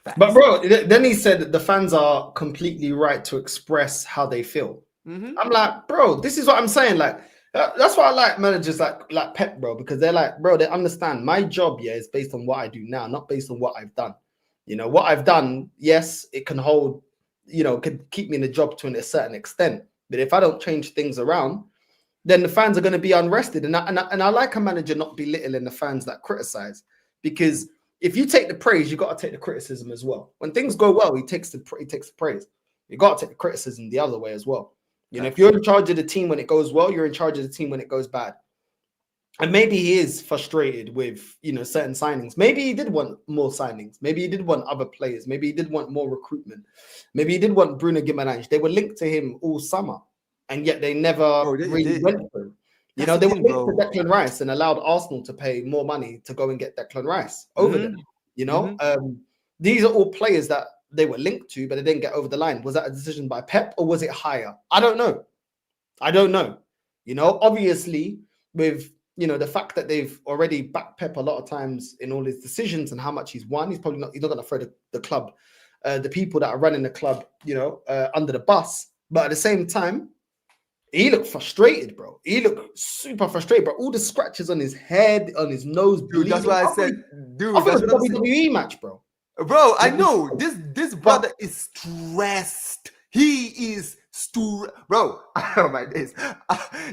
Facts. But, bro, then he said that the fans are completely right to express how they feel. I'm like, bro, this is what I'm saying. Like, that's why I like managers like Pep, bro, because they're like, bro, they understand my job, is based on what I do now, not based on what I've done. You know, what I've done, yes, it can hold, could keep me in the job to a certain extent. But if I don't change things around, then the fans are going to be unrested. And I like a manager not belittling the fans that criticize, because if you take the praise, you got to take the criticism as well. When things go well, he takes the praise. You got to take the criticism the other way as well. You know, if you're in charge of the team when it goes well, you're in charge of the team when it goes bad. And maybe he is frustrated with, certain signings. Maybe he did want more signings. Maybe he did want other players. Maybe he did want more recruitment. Maybe he did want Bruno Guimaraes. They were linked to him all summer, and yet they never really went for him. They were linked to Declan Rice and allowed Arsenal to pay more money to go and get Declan Rice over them. These are all players that they were linked to, but they didn't get over the line. Was that a decision by Pep or was it higher? I don't know. Obviously with, the fact that they've already backed Pep a lot of times in all his decisions and how much he's won, he's not going to throw the club, the people that are running the club, under the bus. But at the same time, he looked frustrated, bro. He looked super frustrated, bro. All the scratches on his head, on his nose. Dude, that's why I said, dude, I thought it was a WWE match, bro. Bro, I know this brother is stressed. He is bro. Oh my days,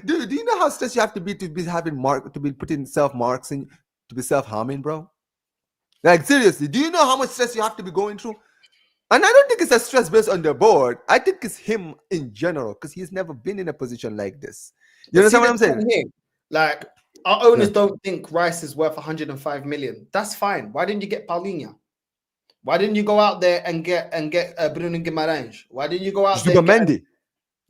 dude. Do you know how stressed you have to be to be putting self marks and to be self harming, bro? Like seriously, do you know how much stress you have to be going through? And I don't think it's a stress based on the board. I think it's him in general because he's never been in a position like this. You understand what I'm saying? Like our owners don't think Rice is worth 105 million. That's fine. Why didn't you get Paulinho? Why didn't you go out there and get Bruno Guimaraes? Why didn't you go out there and get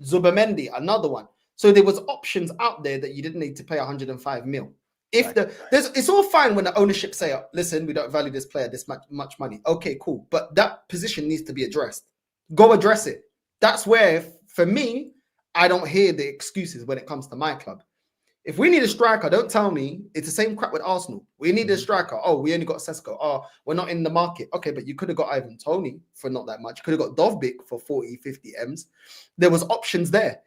Zubamendi, another one? So there was options out there that you didn't need to pay 105 mil. It's all fine when the ownership say, listen, we don't value this player this much money. Okay, cool. But that position needs to be addressed. Go address it. That's where, for me, I don't hear the excuses when it comes to my club. If we need a striker, don't tell me it's the same crap with Arsenal. We need a striker. Oh, we only got Sesko. Oh, we're not in the market. Okay, but you could have got Ivan Toney for not that much. You could have got Dovbyk for 40, 50 M's. There was options there.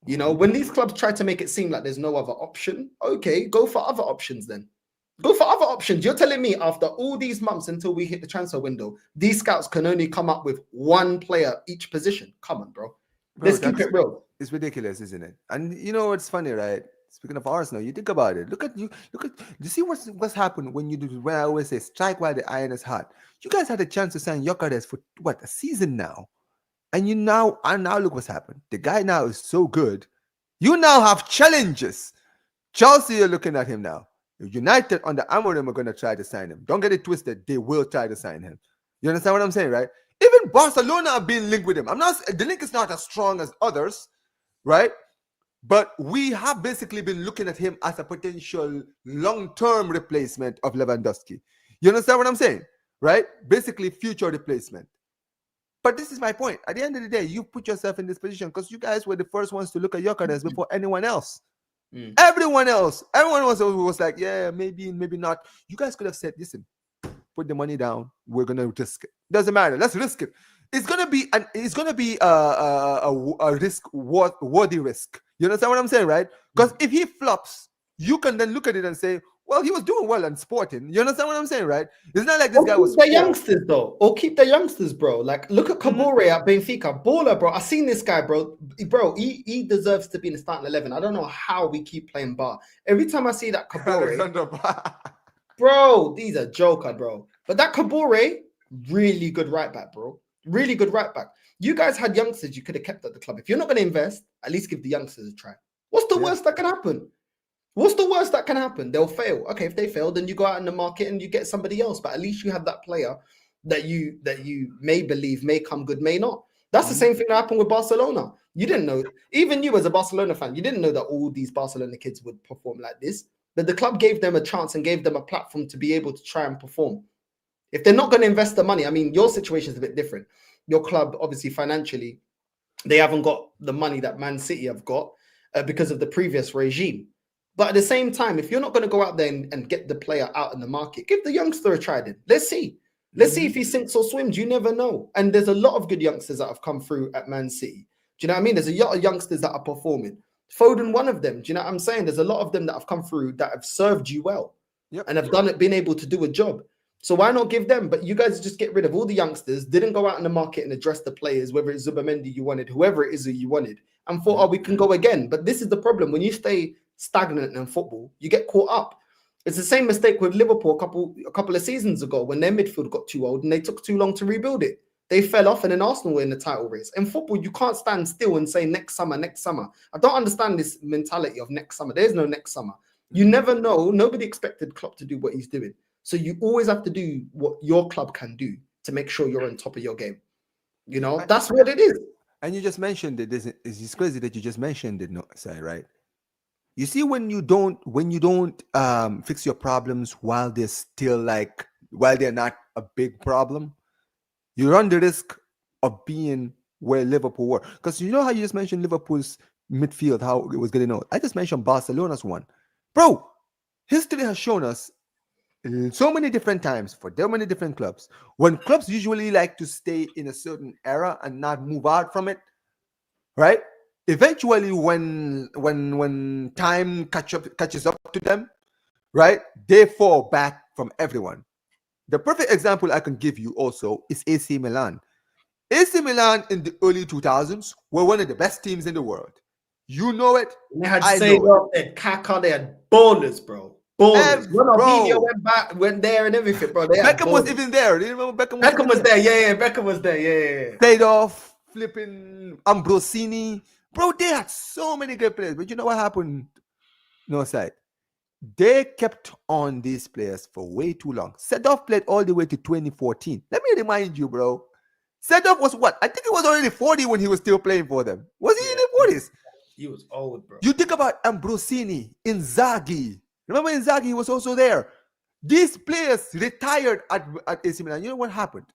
When these clubs try to make it seem like there's no other option, okay, go for other options then. Go for other options. You're telling me after all these months until we hit the transfer window, these scouts can only come up with one player each position. Come on, bro. Let's keep it real. It's ridiculous, isn't it? And you know what's funny, right? Speaking of Arsenal, you think about it. Look at you. You see what's happened when you do. When I always say strike while the iron is hot. You guys had a chance to sign Gyökeres for what, a season now, and now look what's happened. The guy now is so good. You now have challenges. Chelsea are looking at him now. United under Amorim are going to try to sign him. Don't get it twisted. They will try to sign him. You understand what I'm saying, right? Even Barcelona are being linked with him. The link is not as strong as others, right? But we have basically been looking at him as a potential long-term replacement of Lewandowski. You understand what I'm saying? Right? Basically, future replacement. But this is my point. At the end of the day, you put yourself in this position because you guys were the first ones to look at Gyökeres before anyone else. Everyone was like, yeah, maybe not. You guys could have said, listen, put the money down. We're gonna risk it. Doesn't matter. Let's risk it. It's gonna be a risk worthy risk. You understand what I'm saying, right? Because if he flops, you can then look at it and say, well, he was doing well in Sporting. You understand what I'm saying, right? It's not like this guy was the youngsters though, or keep the youngsters, bro. Like look at Kabore at Benfica, baller, bro. I seen this guy, bro. He deserves to be in the starting 11. I don't know how we keep playing bar. Every time I see that Kabore, bro, he's a joker, bro. But that Kabore, really good right back, bro. Really good right back. You guys had youngsters you could have kept at the club. If you're not going to invest, at least give the youngsters a try. What's the worst that can happen? What's the worst that can happen? They'll fail. Okay, if they fail, then you go out in the market and you get somebody else. But at least you have that player that you may believe may come good, may not. That's the same thing that happened with Barcelona. You didn't know, even you as a Barcelona fan, you didn't know that all these Barcelona kids would perform like this. But the club gave them a chance and gave them a platform to be able to try and perform. If they're not going to invest the money, I mean, your situation is a bit different. Your club, obviously, financially, they haven't got the money that Man City have got because of the previous regime. But at the same time, if you're not going to go out there and get the player out in the market, give the youngster a try then. Let's see. Let's see if he sinks or swims. You never know. And there's a lot of good youngsters that have come through at Man City. Do you know what I mean? There's a lot of youngsters that are performing. Foden, one of them. Do you know what I'm saying? There's a lot of them that have come through that have served you well and have been able to do a job. So why not give them? But you guys just get rid of all the youngsters, didn't go out in the market and address the players, whether it's Zubamendi you wanted, whoever it is that you wanted, and thought, oh, we can go again. But this is the problem. When you stay stagnant in football, you get caught up. It's the same mistake with Liverpool a couple of seasons ago when their midfield got too old and they took too long to rebuild it. They fell off and then Arsenal were in the title race. In football, you can't stand still and say next summer, next summer. I don't understand this mentality of next summer. There's no next summer. You never know. Nobody expected Klopp to do what he's doing. So you always have to do what your club can do to make sure you're on top of your game. You know, that's what it is. And you just mentioned it. It's crazy that you just mentioned it, right? You see, when you don't fix your problems while they're not a big problem, you run the risk of being where Liverpool were. Because you know how you just mentioned Liverpool's midfield, how it was getting old. I just mentioned Barcelona's one. Bro, history has shown us so many different times for so many different clubs. When clubs usually like to stay in a certain era and not move out from it, right? Eventually, when time catches up to them, right, they fall back from everyone. The perfect example I can give you also is AC Milan. AC Milan in the early 2000s were one of the best teams in the world. You know it. They had Sega, they had Kaka, they had ballers, bro. Ballers. When went there and everything, bro. Beckham was even there. Do you remember Beckham? Beckham was there. Yeah, Beckham was there. Yeah. Played off, flipping Ambrosini. Bro, they had so many great players. But you know what happened? Northside. They kept on these players for way too long. Seedorf played all the way to 2014. Let me remind you, bro. Seedorf was what? I think he was already 40 when he was still playing for them. Was he in the 40s? He was old, bro. You think about Ambrosini, Inzaghi. Remember Inzaghi was also there. These players retired at AC Milan. You know what happened?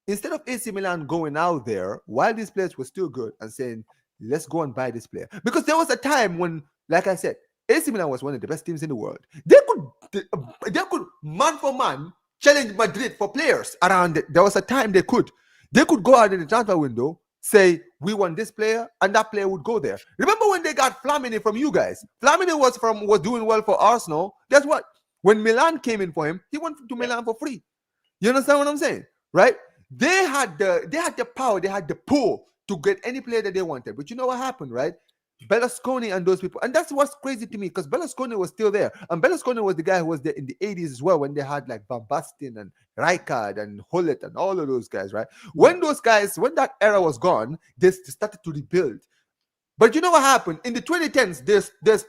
Instead of AC Milan going out there while these players were still good and saying, let's go and buy this player. Because there was a time when, like I said, AC Milan was one of the best teams in the world. They could man for man challenge Madrid for players around it. There was a time they could go out in the transfer window, say, we want this player, and that player would go there. Remember when they got Flamini from you guys? Flamini was doing well for Arsenal. Guess what? When Milan came in for him, he went to Milan for free. You understand what I'm saying? Right? They had the power, they had the pull to get any player that they wanted. But you know what happened, right? Berlusconi and those people. And that's what's crazy to me, because Berlusconi was still there. And Berlusconi was the guy who was there in the 80s as well, when they had like Van Basten and Rijkaard and Hullet and all of those guys, right? When that era was gone, they started to rebuild. But you know what happened? In the 2010s,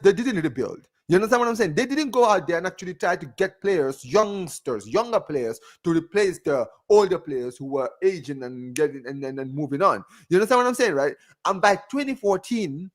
they didn't rebuild. You understand what I'm saying? They didn't go out there and actually try to get players, younger players, to replace the older players who were aging and getting and moving on. You understand what I'm saying, right? And by 2014,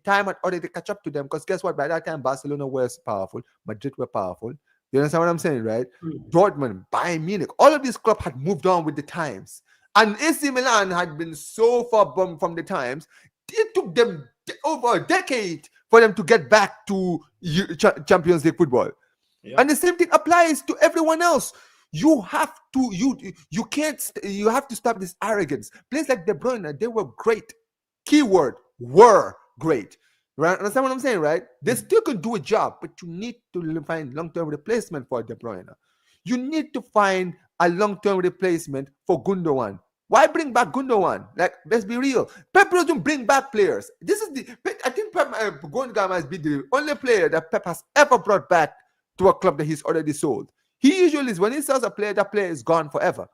time had already catch up to them, because guess what? By that time, Barcelona was powerful, Madrid were powerful. You understand what I'm saying, right? Dortmund, Bayern Munich, all of these clubs had moved on with the times. And AC Milan had been so far from the times, it took them over a decade for them to get back to Champions League football. Yeah. And the same thing applies to everyone else. You have to, you have to stop this arrogance. Players like De Bruyne, they were great. Keyword, were great. Right? Understand what I'm saying, right? They still can do a job, but you need to find long-term replacement for De Bruyne. You need to find a long-term replacement for Gundogan. Why bring back Gundogan? Like, let's be real. Pep doesn't bring back players. I think Gundogan must be the only player that Pep has ever brought back to a club that he's already sold. He usually is, when he sells a player, that player is gone forever.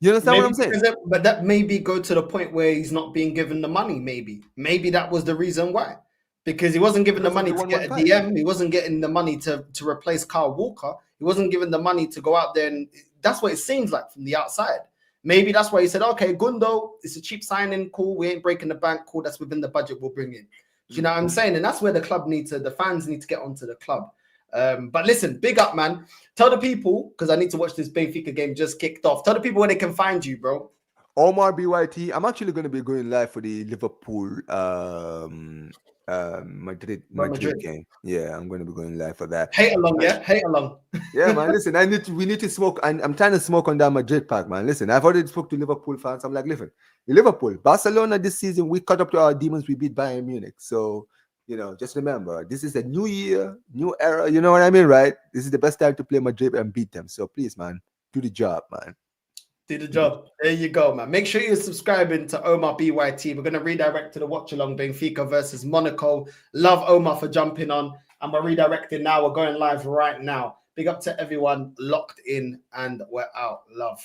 You understand what I'm saying? But that maybe go to the point where he's not being given the money. Maybe that was the reason why. Because he wasn't given the money to get a DM. He wasn't getting the money to replace Kyle Walker. He wasn't given the money to go out there, and that's what it seems like from the outside. Maybe that's why he said, okay, Gundo, it's a cheap signing, cool. We ain't breaking the bank, cool. That's within the budget we'll bring in. Do you know what I'm saying? And that's where the fans need to get onto the club. But listen, big up, man. Tell the people, because I need to watch this Benfica game just kicked off. Tell the people where they can find you, bro. Omar BYT. I'm actually going to be going live for the Liverpool Madrid game. Yeah, I'm going to be going live for that. Hate along. Yeah, man. Listen, we need to smoke. I'm trying to smoke on that Madrid pack, man. Listen, I've already spoke to Liverpool fans. I'm like, listen, Liverpool, Barcelona this season, we caught up to our demons. We beat Bayern Munich. So, just remember, this is a new year, new era. You know what I mean, right? This is the best time to play Madrid and beat them. So please, man, do the job, man. Do the job. There you go, man. Make sure you're subscribing to Omar BYT. We're going to redirect to the watch along, Benfica versus Monaco. Love Omar for jumping on. And we're redirecting now. We're going live right now. Big up to everyone locked in, and we're out. Love.